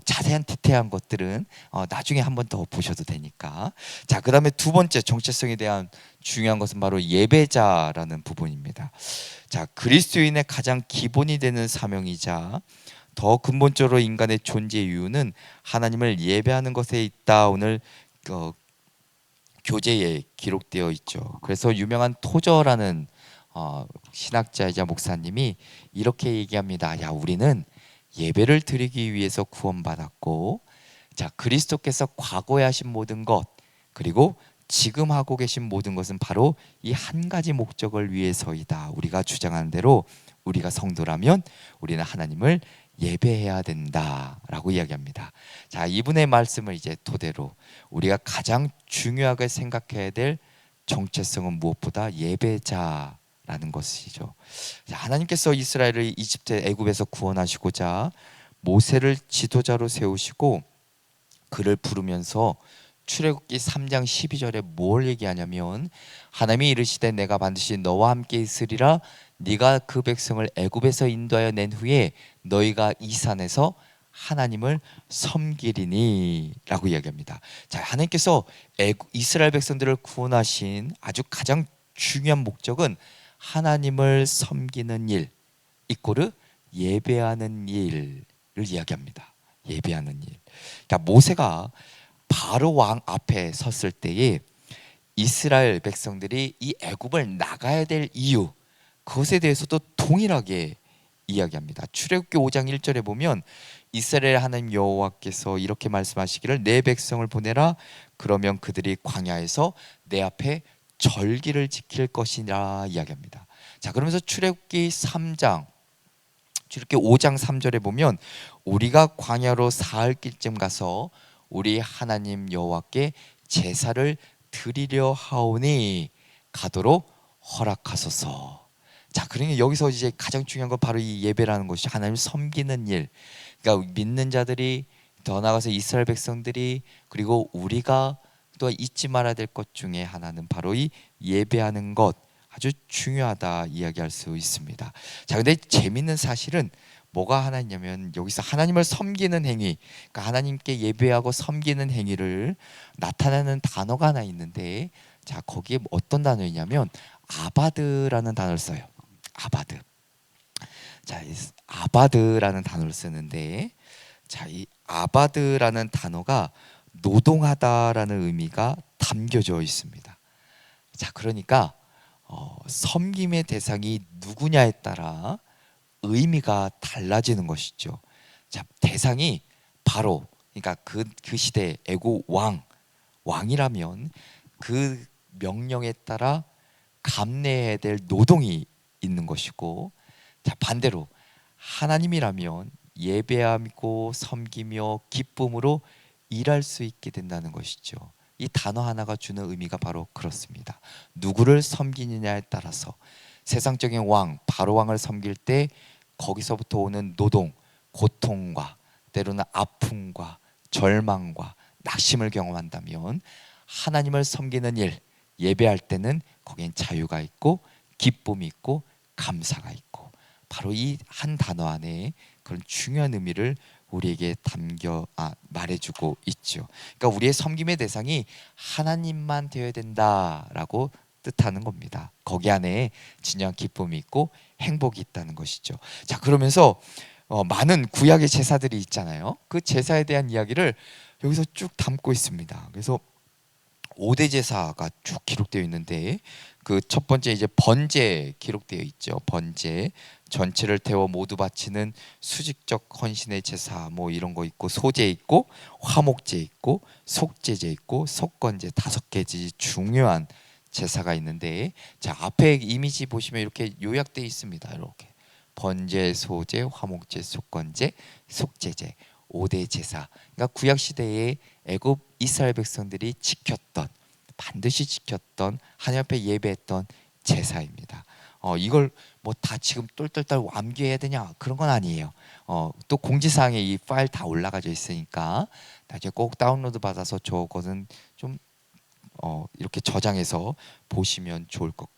자세한 디테일한 것들은 나중에 한 번 더 보셔도 되니까. 자, 그 다음에 두 번째 정체성에 대한 중요한 것은 바로 예배자라는 부분입니다. 자, 그리스도인의 가장 기본이 되는 사명이자 더 근본적으로 인간의 존재 이유는 하나님을 예배하는 것에 있다. 오늘 교재에 기록되어 있죠. 그래서 유명한 토저라는 신학자이자 목사님이 이렇게 얘기합니다. 야, 우리는 예배를 드리기 위해서 구원받았고, 자, 그리스도께서 과거에 하신 모든 것 그리고 지금 하고 계신 모든 것은 바로 이 한 가지 목적을 위해서이다. 우리가 주장하는 대로 우리가 성도라면 우리는 하나님을 예배해야 된다라고 이야기합니다. 자, 이분의 말씀을 이제 토대로 우리가 가장 중요하게 생각해야 될 정체성은 무엇보다 예배자라는 것이죠. 자, 하나님께서 이스라엘을 애굽에서 구원하시고자 모세를 지도자로 세우시고 그를 부르면서 출애굽기 3장 12절에 뭘 얘기하냐면 하나님이 이르시되 내가 반드시 너와 함께 있으리라 네가 그 백성을 애굽에서 인도하여 낸 후에 너희가 이 산에서 하나님을 섬기리니라고 이야기합니다. 자, 하나님께서 이스라엘 백성들을 구원하신 아주 가장 중요한 목적은 하나님을 섬기는 일, 이꼬르 예배하는 일을 이야기합니다. 예배하는 일. 그러니까 모세가 바로 왕 앞에 섰을 때에 이스라엘 백성들이 이 애굽을 나가야 될 이유, 그것에 대해서도 동일하게 이야기합니다. 출애굽기 5장 1절에 보면 이스라엘 하나님 여호와께서 이렇게 말씀하시기를 내 백성을 보내라. 그러면 그들이 광야에서 내 앞에 절기를 지킬 것이라 이야기합니다. 자, 그러면서 출애굽기 5장 3절에 보면 우리가 광야로 사흘 길쯤 가서 우리 하나님 여호와께 제사를 드리려 하오니 가도록 허락하소서. 자, 그러니까 여기서 이제 가장 중요한 건 바로 이 예배라는 것이 하나님을 섬기는 일. 그러니까 믿는 자들이, 더 나아가서 이스라엘 백성들이, 그리고 우리가 또 잊지 말아야 될 것 중에 하나는 바로 이 예배하는 것, 아주 중요하다 이야기할 수 있습니다. 자, 근데 재밌는 사실은 뭐가 하나 있냐면 여기서 하나님을 섬기는 행위, 그러니까 하나님께 예배하고 섬기는 행위를 나타내는 단어가 하나 있는데, 자, 거기에 어떤 단어이냐면 아바드라는 단어를 써요. 아바드. 자, 이 아바드라는 단어를 쓰는데, 자, 이 아바드라는 단어가 노동하다라는 의미가 담겨져 있습니다. 자, 그러니까 섬김의 대상이 누구냐에 따라 의미가 달라지는 것이죠. 자, 대상이 바로, 그러니까 그 시대 애국 왕이라면 그 명령에 따라 감내해야 될 노동이 있는 것이고, 자, 반대로 하나님이라면 예배하고 섬기며 기쁨으로 일할 수 있게 된다는 것이죠. 이 단어 하나가 주는 의미가 바로 그렇습니다. 누구를 섬기느냐에 따라서 세상적인 왕, 바로 왕을 섬길 때 거기서부터 오는 노동, 고통과 때로는 아픔과 절망과 낙심을 경험한다면 하나님을 섬기는 일, 예배할 때는 거기엔 자유가 있고 기쁨이 있고 감사가 있고, 바로 이 한 단어 안에 그런 중요한 의미를 우리에게 말해주고 있죠. 그러니까 우리의 섬김의 대상이 하나님만 되어야 된다라고 뜻하는 겁니다. 거기 안에 진정한 기쁨이 있고 행복이 있다는 것이죠. 자, 그러면서 많은 구약의 제사들이 있잖아요. 그 제사에 대한 이야기를 여기서 쭉 담고 있습니다. 그래서 5대 제사가 쭉 기록되어 있는데, 그 첫 번째 이제 번제 기록되어 있죠. 번제, 전체를 태워 모두 바치는 수직적 헌신의 제사, 뭐 이런 거 있고, 소제 있고, 화목제 있고, 속제제 있고, 속건제, 5개지 중요한 제사가 있는데, 자, 앞에 이미지 보시면 이렇게 요약되어 있습니다. 이렇게 번제, 소제, 화목제, 속건제, 속제제, 5대 제사. 그러니까 구약 시대에 애굽 이스라엘 백성들이 반드시 지켰던 하나님 앞에 예배했던 제사입니다. 이걸 뭐 다 지금 똘똘똘 암기해야 되냐, 그런 건 아니에요. 또 공지사항에 이 파일 다 올라가져 있으니까 나중에 꼭 다운로드 받아서 저것은 좀 이렇게 저장해서 보시면 좋을 것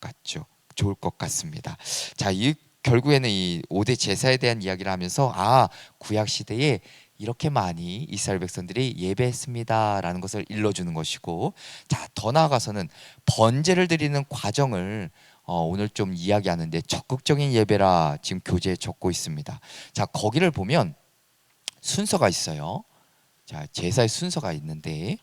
같습니다. 자, 이 결국에는 이 5대 제사에 대한 이야기를 하면서 구약 시대에 이렇게 많이 이스라엘 백성들이 예배했습니다라는 것을 일러주는 것이고, 자, 더 나아가서는 번제를 드리는 과정을 오늘 좀 이야기하는데, 적극적인 예배라 지금 교재에 적고 있습니다. 자, 거기를 보면 순서가 있어요. 자, 제사의 순서가 있는데,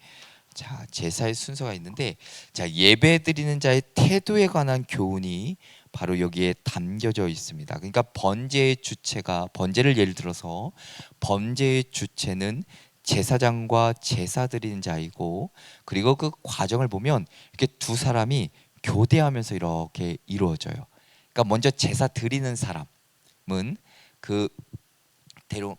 자, 예배 드리는 자의 태도에 관한 교훈이 바로 여기에 담겨져 있습니다. 그러니까 번제를 예를 들어서 번제의 주체는 제사장과 제사 드리는 자이고, 그리고 그 과정을 보면 이렇게 두 사람이 교대하면서 이렇게 이루어져요. 그러니까 먼저 제사 드리는 사람은 그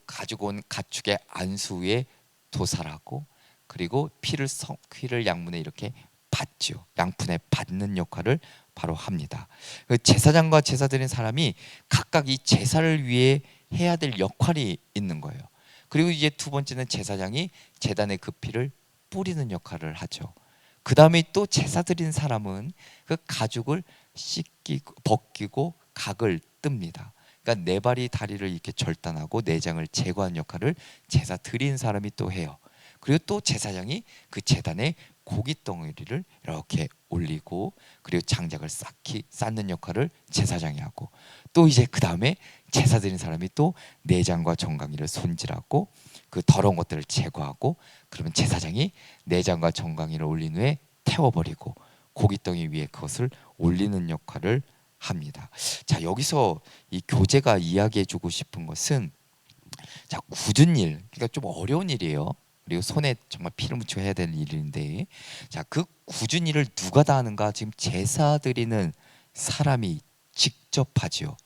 가지고 온 가축의 안수 위에 도살하고, 그리고 피를 양문에 이렇게 받죠. 양푼에 받는 역할을 바로 합니다. 그 제사장과 제사 드리는 사람이 각각 이 제사를 위해 해야 될 역할이 있는 거예요. 그리고 이제 두 번째는 제사장이 제단에 그 피를 뿌리는 역할을 하죠. 그 다음에 또 제사 드리는 사람은 그 가죽을 벗기고 각을 뜹니다. 그러니까 네 발이 다리를 이렇게 절단하고 내장을 제거하는 역할을 제사 드리는 사람이 또 해요. 그리고 또 제사장이 그 제단에 고기 덩어리를 이렇게 올리고 그리고 장작을 쌓기 쌓는 역할을 제사장이 하고 또 이제 그 다음에 제사 드리는 사람이 또 내장과 정강이를 손질하고 그 더러운 것들을 제거하고 그러면 제사장이 내장과 정강이를 올린 후에 태워버리고 고깃덩이 위에 그것을 올리는 역할을 합니다. 자, 여기서 이 교재가 이야기해주고 싶은 것은 자, 굳은 일, 그러니까 좀 어려운 일이에요. 그리고 손에 정말 피를 묻혀 해야 되는 일인데, 자, 그 굳은 일을 누가 다 하는가? 지금 제사 드리는 사람이 직접 하지요.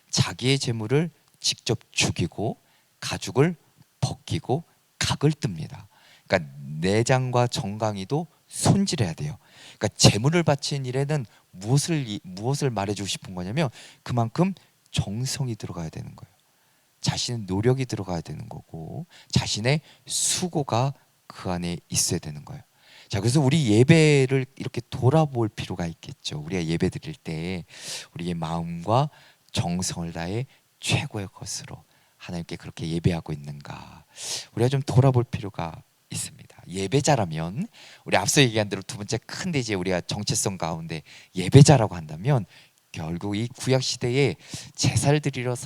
자기의 재물을 직접 죽이고 가죽을 벗기고 각을 뜹니다. 그러니까 내장과 정강이도 손질해야 돼요. 그러니까 재물을 바친 일에는 무엇을 말해주고 싶은 거냐면 그만큼 정성이 들어가야 되는 거예요. 자신의 노력이 들어가야 되는 거고 자신의 수고가 그 안에 있어야 되는 거예요. 자, 그래서 우리 예배를 이렇게 돌아볼 필요가 있겠죠. 우리가 예배 드릴 때 우리의 마음과 정성을 다해 최고의 것으로 하나님께 그렇게 예배하고 있는가 우리가 좀 돌아볼 필요가 있습니다. 예배자라면 우리 앞서 얘기한 대로 두 번째 큰 대지에 우리가 정체성 가운데 예배자라고 한다면 결국 이 구약 시대에 제사를 드리러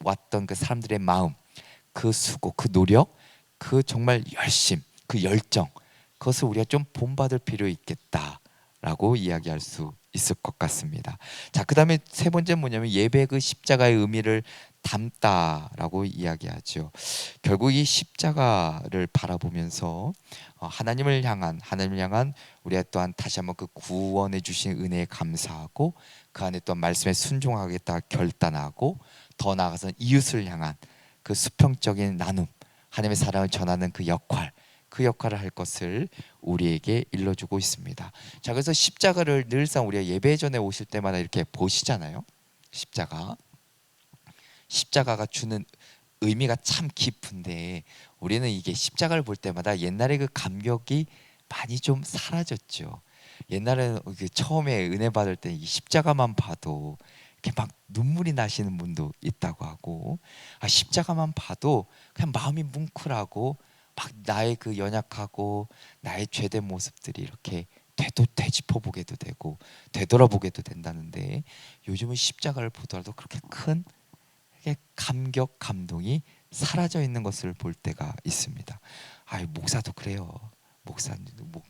왔던 그 사람들의 마음, 그 수고, 그 노력, 그 정말 열심, 그 열정, 그것을 우리가 좀 본받을 필요 있겠다라고 이야기할 수 있을 것 같습니다. 자, 그 다음에 세 번째는 뭐냐면 예배 그 십자가의 의미를 담다라고 이야기하죠. 결국 이 십자가를 바라보면서 하나님을 향한 우리가 또한 다시 한번 그 구원해 주신 은혜에 감사하고 그 안에 또한 말씀에 순종하겠다 결단하고 더 나아가서 이웃을 향한 그 수평적인 나눔, 하나님의 사랑을 전하는 그 역할을 할 것을 우리에게 일러주고 있습니다. 자, 그래서 십자가를 늘상 우리가 예배 전에 오실 때마다 이렇게 보시잖아요. 십자가가 주는 의미가 참 깊은데 우리는 이게 십자가를 볼 때마다 옛날에 그 감격이 많이 좀 사라졌죠. 옛날에는 그 처음에 은혜 받을 때 이 십자가만 봐도 이렇게 막 눈물이 나시는 분도 있다고 하고 십자가만 봐도 그냥 마음이 뭉클하고 막 나의 그 연약하고 나의 죄된 모습들이 이렇게 되짚어보게도 되고 되돌아보게도 된다는데 요즘은 십자가를 보더라도 그렇게 큰 감격, 감동이 사라져 있는 것을 볼 때가 있습니다. 목사도 그래요.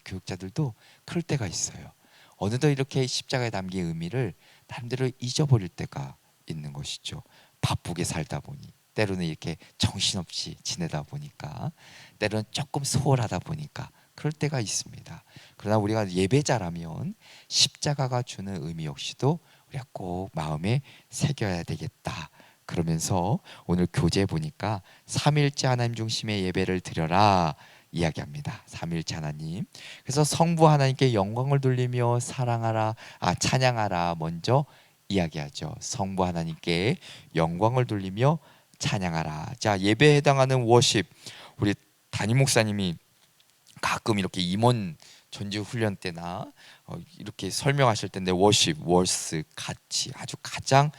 교육자들도 그럴 때가 있어요. 어느덧 이렇게 십자가에 담긴 의미를 나름대로 잊어버릴 때가 있는 것이죠. 바쁘게 살다 보니 때로는 이렇게 정신없이 지내다 보니까 때로는 조금 소홀하다 보니까 그럴 때가 있습니다. 그러나 우리가 예배자라면 십자가가 주는 의미 역시도 우리가 꼭 마음에 새겨야 되겠다. 그러면서 오늘 교재에 보니까 삼일째 하나님 중심의 예배를 드려라 이야기합니다. 삼일째 하나님. 그래서 성부 하나님께 영광을 돌리며 찬양하라 먼저 이야기하죠. 성부 하나님께 영광을 돌리며 찬양하라. 자, 예배에 해당하는 워십, 우리 담임 목사님이 가끔 이렇게 임원 전지 훈련 때나 이렇게 설명하실 텐데 워십, 월스, 가치, 아주 가장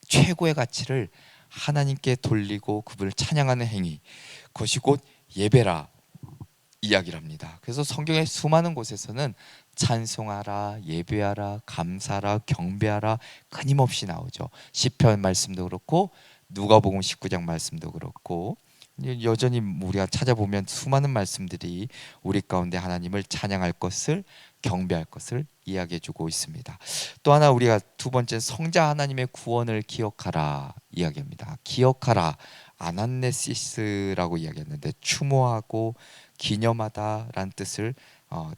최고의 가치를 하나님께 돌리고 그분을 찬양하는 행위, 그것이 곧 예배라 이야기를 합니다. 그래서 성경의 수많은 곳에서는 찬송하라, 예배하라, 감사하라, 경배하라 끊임없이 나오죠. 시편 말씀도 그렇고 누가복음 19장 말씀도 그렇고 여전히 우리가 찾아보면 수많은 말씀들이 우리 가운데 하나님을 찬양할 것을 경배할 것을 이야기해주고 있습니다. 또 하나 우리가 두 번째 성자 하나님의 구원을 기억하라 이야기합니다. 기억하라 아난네시스라고 이야기했는데 추모하고 기념하다라는 뜻을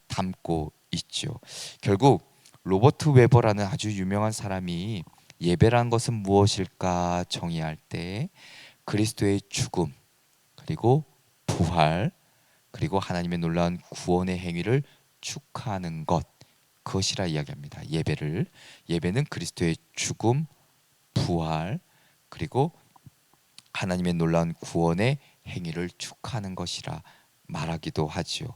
담고 있죠. 결국 로버트 웨버라는 아주 유명한 사람이 예배란 것은 무엇일까 정의할 때 그리스도의 죽음 그리고 부활 그리고 하나님의 놀라운 구원의 행위를 축하하는 것 그것이라 이야기합니다. 예배는 그리스도의 죽음, 부활 그리고 하나님의 놀라운 구원의 행위를 축하하는 것이라 말하기도 하지요.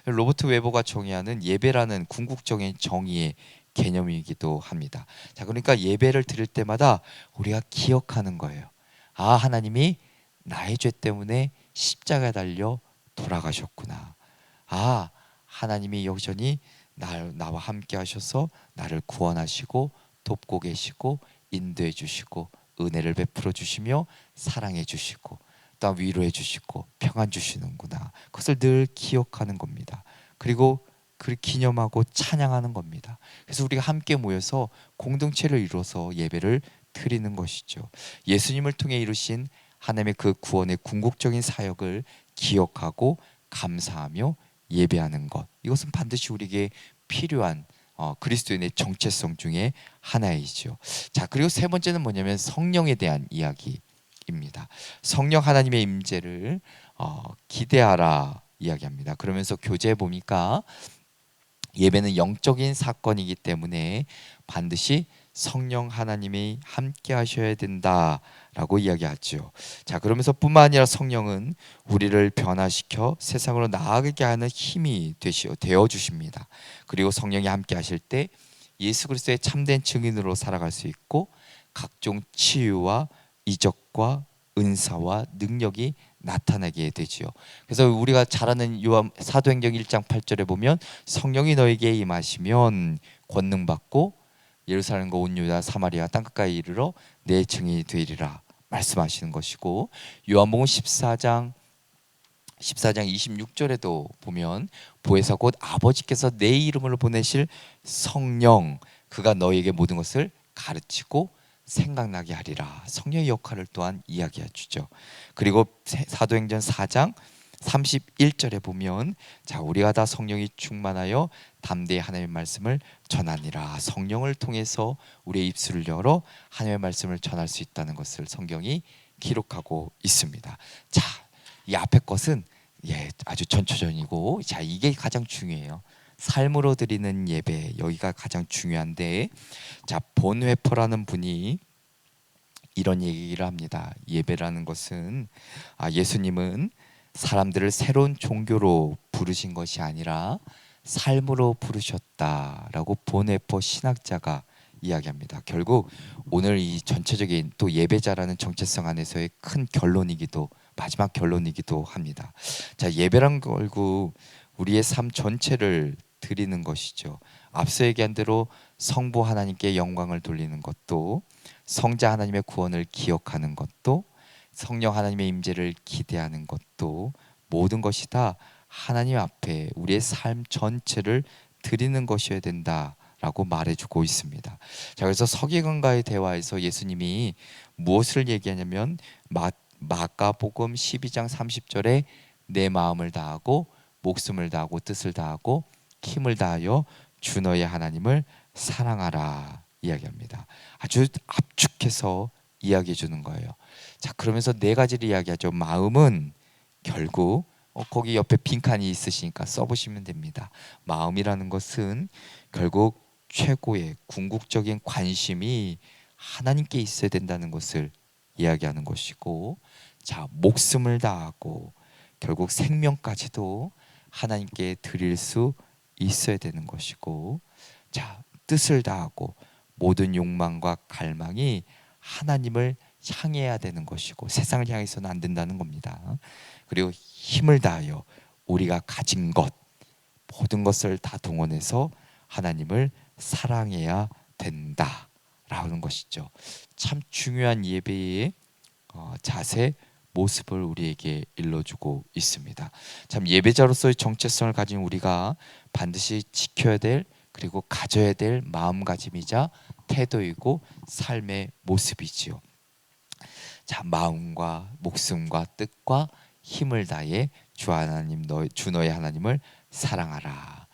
로버트 웨버가 정의하는 예배라는 궁극적인 정의의 개념이기도 합니다. 자, 그러니까 예배를 드릴 때마다 우리가 기억하는 거예요. 아, 하나님이 나의 죄 때문에 십자가에 달려 돌아가셨구나. 아, 하나님이 여전히 나와 함께 하셔서 나를 구원하시고 돕고 계시고 인도해 주시고 은혜를 베풀어 주시며 사랑해 주시고 또 위로해 주시고 평안 주시는구나. 그것을 늘 기억하는 겁니다. 그리고 그를 기념하고 찬양하는 겁니다. 그래서 우리가 함께 모여서 공동체를 이루어서 예배를 드리는 것이죠. 예수님을 통해 이루신 하나님의 그 구원의 궁극적인 사역을 기억하고 감사하며 예배하는 것, 이것은 반드시 우리에게 필요한 그리스도인의 정체성 중에 하나이죠. 자, 그리고 세 번째는 뭐냐면 성령에 대한 이야기입니다. 성령 하나님의 임재를 기대하라 이야기합니다. 그러면서 교재에 보니까 예배는 영적인 사건이기 때문에 반드시 성령 하나님이 함께 하셔야 된다라고 이야기하죠. 자, 그러면서 뿐만 아니라 성령은 우리를 변화시켜 세상으로 나아가게 하는 힘이 되어 주십니다. 그리고 성령이 함께 하실 때 예수 그리스도의 참된 증인으로 살아갈 수 있고 각종 치유와 이적과 은사와 능력이 나타나게 되지요. 그래서 우리가 잘 아는 요한 사도행전 1장 8절에 보면 성령이 너에게 임하시면 권능 받고 예루살렘과 온 유다 사마리아 땅끝까지 이르러 내 증인이 되리라 말씀하시는 것이고, 요한복음 14장 26절에도 보면 보혜사 곧 아버지께서 내 이름으로 보내실 성령 그가 너에게 모든 것을 가르치고 생각나게 하리라. 성령의 역할을 또한 이야기해 주죠. 그리고 사도행전 4장 31절에 보면 자, 우리가 다 성령이 충만하여 담대히 하나님의 말씀을 전하니라. 성령을 통해서 우리의 입술을 열어 하나님의 말씀을 전할 수 있다는 것을 성경이 기록하고 있습니다. 자, 이 앞에 것은 아주 전초전이고, 자, 이게 가장 중요해요. 삶으로 드리는 예배, 여기가 가장 중요한데, 자, 본회퍼라는 분이 이런 얘기를 합니다. 예배라는 것은 예수님은 사람들을 새로운 종교로 부르신 것이 아니라 삶으로 부르셨다라고 본회퍼 신학자가 이야기합니다. 결국 오늘 이 전체적인 또 예배자라는 정체성 안에서의 큰 결론이기도, 마지막 결론이기도 합니다. 자, 예배란 결국 우리의 삶 전체를 드리는 것이죠. 앞서 얘기한 대로 성부 하나님께 영광을 돌리는 것도, 성자 하나님의 구원을 기억하는 것도, 성령 하나님의 임재를 기대하는 것도, 모든 것이 다 하나님 앞에 우리의 삶 전체를 드리는 것이어야 된다라고 말해주고 있습니다. 자, 그래서 서기관과의 대화에서 예수님이 무엇을 얘기하냐면 마가복음 12장 30절에 내 마음을 다하고 목숨을 다하고 뜻을 다하고 힘을 다하여 주 너의 하나님을 사랑하라 이야기합니다. 아주 압축해서 이야기해 주는 거예요. 자, 그러면서 네 가지를 이야기하죠. 마음은 결국 거기 옆에 빈칸이 있으시니까 써보시면 됩니다. 마음이라는 것은 결국 최고의 궁극적인 관심이 하나님께 있어야 된다는 것을 이야기하는 것이고, 자, 목숨을 다하고 결국 생명까지도 하나님께 드릴 수 있어야 되는 것이고, 자, 뜻을 다하고 모든 욕망과 갈망이 하나님을 향해야 되는 것이고 세상을 향해서는 안 된다는 겁니다. 그리고 힘을 다하여 우리가 가진 것 모든 것을 다 동원해서 하나님을 사랑해야 된다라는 것이죠. 참 중요한 예배의 자세, 모습을 우리에게 일러주고 있습니다. 참 예배자로서의 정체성을 가진 우리가 반드시 지켜야 될, 그리고 가져야 될 마음가짐이자 태도이고 삶의 모습이지요. 자, 마음과 목숨과 뜻과 힘을 다해 주 너의 하나님을 사랑하라.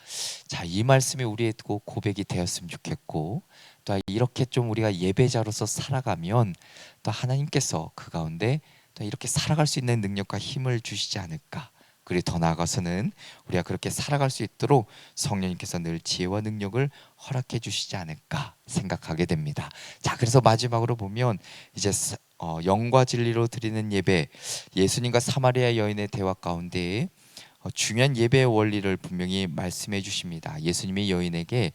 자, 이 말씀이 우리의 고백이 되었으면 좋겠고, 또 이렇게 좀 우리가 예배자로서 살아가면 또 하나님께서 그 가운데 또 이렇게 살아갈 수 있는 능력과 힘을 주시지 않을까. 그리고 더 나아가서는 우리가 그렇게 살아갈 수 있도록 성령님께서 늘 지혜와 능력을 허락해 주시지 않을까 생각하게 됩니다. 자, 그래서 마지막으로 보면 이제 영과 진리로 드리는 예배, 예수님과 사마리아 여인의 대화 가운데 중요한 예배의 원리를 분명히 말씀해 주십니다. 예수님이 여인에게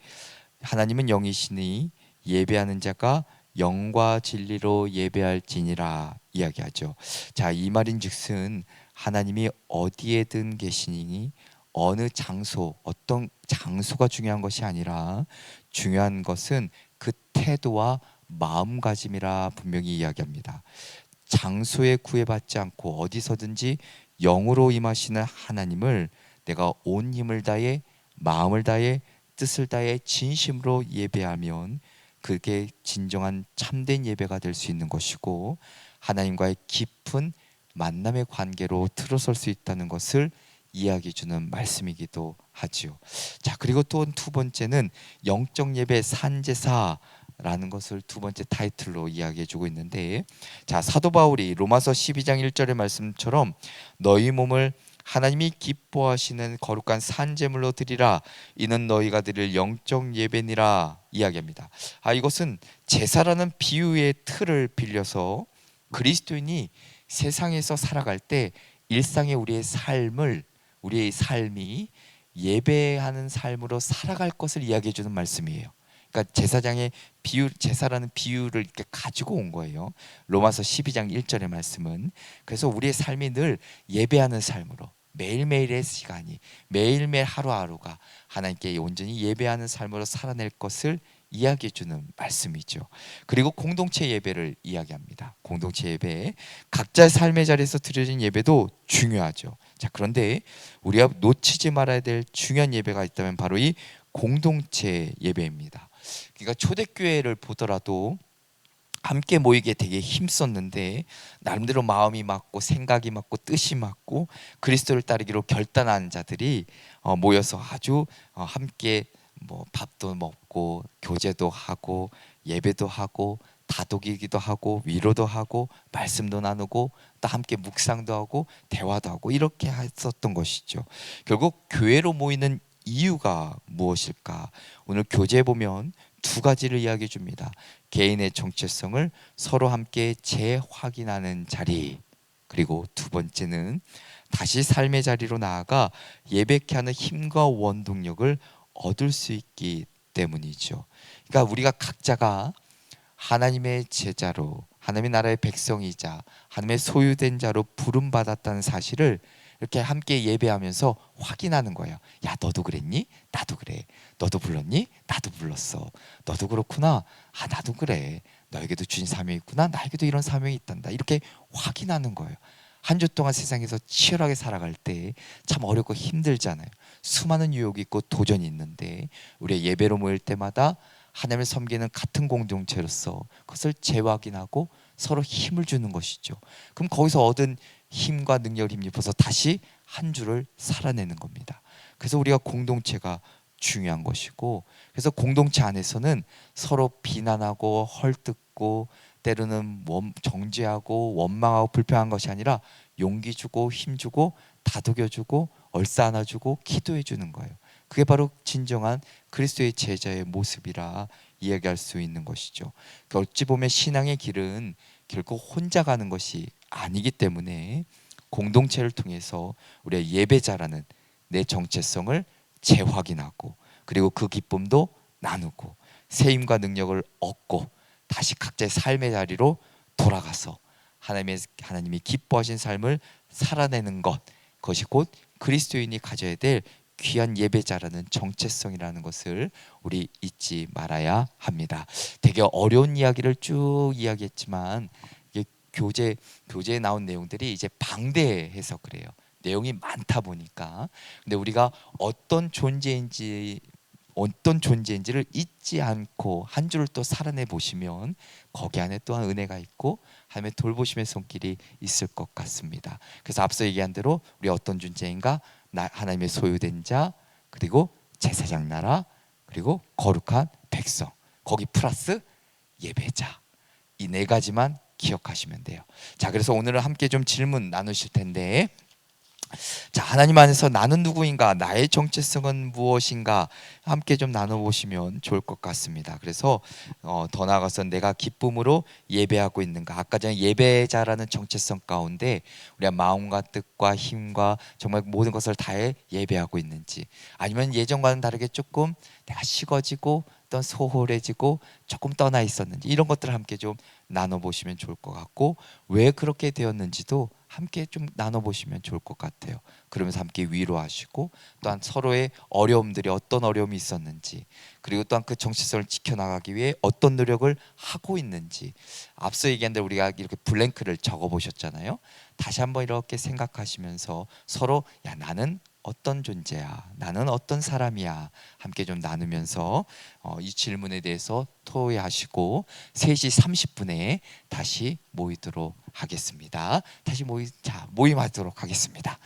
하나님은 영이시니 예배하는 자가 영과 진리로 예배할지니라 이야기하죠. 자, 이 말인즉슨 하나님이 어디에든 계시니 어느 장소, 어떤 장소가 중요한 것이 아니라 중요한 것은 그 태도와 마음가짐이라 분명히 이야기합니다. 장소에 구애받지 않고 어디서든지 영으로 임하시는 하나님을 내가 온 힘을 다해 마음을 다해 뜻을 다해 진심으로 예배하면 그게 진정한 참된 예배가 될 수 있는 것이고 하나님과의 깊은 만남의 관계로 들어설 수 있다는 것을 이야기해 주는 말씀이기도 하지요. 자, 그리고 또 두 번째는 영적 예배 산제사라는 것을 두 번째 타이틀로 이야기해 주고 있는데, 자, 사도 바울이 로마서 12장 1절의 말씀처럼 너희 몸을 하나님이 기뻐하시는 거룩한 산제물로 드리라, 이는 너희가 드릴 영적 예배니라 이야기합니다. 이것은 제사라는 비유의 틀을 빌려서 그리스도인이 세상에서 살아갈 때 일상의 우리의 삶이 예배하는 삶으로 살아갈 것을 이야기해 주는 말씀이에요. 그러니까 제사라는 비유를 이렇게 가지고 온 거예요. 로마서 12장 1절의 말씀은. 그래서 우리의 삶이 늘 예배하는 삶으로, 매일매일의 시간이, 매일매일 하루하루가 하나님께 온전히 예배하는 삶으로 살아낼 것을 이야기해 주는 말씀이죠. 그리고 공동체 예배를 이야기합니다. 공동체 예배, 각자의 삶의 자리에서 드려진 예배도 중요하죠. 자, 그런데 우리가 놓치지 말아야 될 중요한 예배가 있다면 바로 이 공동체 예배입니다. 그러니까 초대교회를 보더라도 함께 모이기에 되게 힘썼는데 나름대로 마음이 맞고 생각이 맞고 뜻이 맞고 그리스도를 따르기로 결단한 자들이 모여서 아주 함께 밥도 먹고 교제도 하고 예배도 하고 다독이기도 하고 위로도 하고 말씀도 나누고 또 함께 묵상도 하고 대화도 하고 이렇게 했었던 것이죠. 결국 교회로 모이는 이유가 무엇일까? 오늘 교재에 보면 두 가지를 이야기해 줍니다. 개인의 정체성을 서로 함께 재확인하는 자리, 그리고 두 번째는 다시 삶의 자리로 나아가 예배케 하는 힘과 원동력을 얻을 수 있기 때문이죠. 그러니까 우리가 각자가 하나님의 제자로, 하나님의 나라의 백성이자 하나님의 소유된 자로 부름받았다는 사실을 이렇게 함께 예배하면서 확인하는 거예요. 야, 너도 그랬니? 나도 그래. 너도 불렀니? 나도 불렀어. 너도 그렇구나. 나도 그래. 너에게도 주신 사명이 있구나. 나에게도 이런 사명이 있단다. 이렇게 확인하는 거예요. 한 주 동안 세상에서 치열하게 살아갈 때 참 어렵고 힘들잖아요. 수많은 유혹이 있고 도전이 있는데 우리의 예배로 모일 때마다 하나님을 섬기는 같은 공동체로서 그것을 재확인하고 서로 힘을 주는 것이죠. 그럼 거기서 얻은 힘과 능력을 힘입어서 다시 한 주를 살아내는 겁니다. 그래서 우리가 공동체가 중요한 것이고, 그래서 공동체 안에서는 서로 비난하고 헐뜯고 때로는 정죄하고 원망하고 불평한 것이 아니라 용기 주고 힘 주고 다독여 주고 얼싸 안아 주고 기도해 주는 거예요. 그게 바로 진정한 그리스도의 제자의 모습이라 이야기할 수 있는 것이죠. 어찌 보면 신앙의 길은 결국 혼자 가는 것이 아니기 때문에 공동체를 통해서 우리가 예배자라는 내 정체성을 재확인하고 그리고 그 기쁨도 나누고 새 힘과 능력을 얻고 다시 각자의 삶의 자리로 돌아가서 하나님이 기뻐하신 삶을 살아내는 것, 그것이 곧 그리스도인이 가져야 될 귀한 예배자라는 정체성이라는 것을 우리 잊지 말아야 합니다. 되게 어려운 이야기를 쭉 이야기했지만 이게 교재에 나온 내용들이 이제 방대해서 그래요. 내용이 많다 보니까. 근데 우리가 어떤 존재인지를 잊지 않고 한 주를 또 살아내 보시면 거기 안에 또한 은혜가 있고 하나님의 돌보심의 손길이 있을 것 같습니다. 그래서 앞서 얘기한 대로 우리 어떤 존재인가? 하나님의 소유된 자, 그리고 제사장 나라, 그리고 거룩한 백성, 거기 플러스 예배자, 이 네 가지만 기억하시면 돼요. 자, 그래서 오늘은 함께 좀 질문 나누실 텐데 자, 하나님 안에서 나는 누구인가, 나의 정체성은 무엇인가 함께 좀 나눠보시면 좋을 것 같습니다. 그래서 더 나아가서 내가 기쁨으로 예배하고 있는가, 아까 전에 예배자라는 정체성 가운데 우리가 마음과 뜻과 힘과 정말 모든 것을 다해 예배하고 있는지, 아니면 예전과는 다르게 조금 내가 식어지고 또 소홀해지고 조금 떠나 있었는지, 이런 것들을 함께 좀 나눠보시면 좋을 것 같고, 왜 그렇게 되었는지도 함께 좀 나눠보시면 좋을 것 같아요. 그러면서 함께 위로하시고, 또한 서로의 어려움들이 어떤 어려움이 있었는지, 그리고 또한 그 정체성을 지켜나가기 위해 어떤 노력을 하고 있는지, 앞서 얘기한 대로 우리가 이렇게 블랭크를 적어보셨잖아요. 다시 한번 이렇게 생각하시면서 서로, 야, 나는 어떤 존재야, 나는 어떤 사람이야, 함께 좀 나누면서 이 질문에 대해서 토의하시고 3시 30분에 다시 모이도록 하겠습니다. 다시 모임하도록 하겠습니다.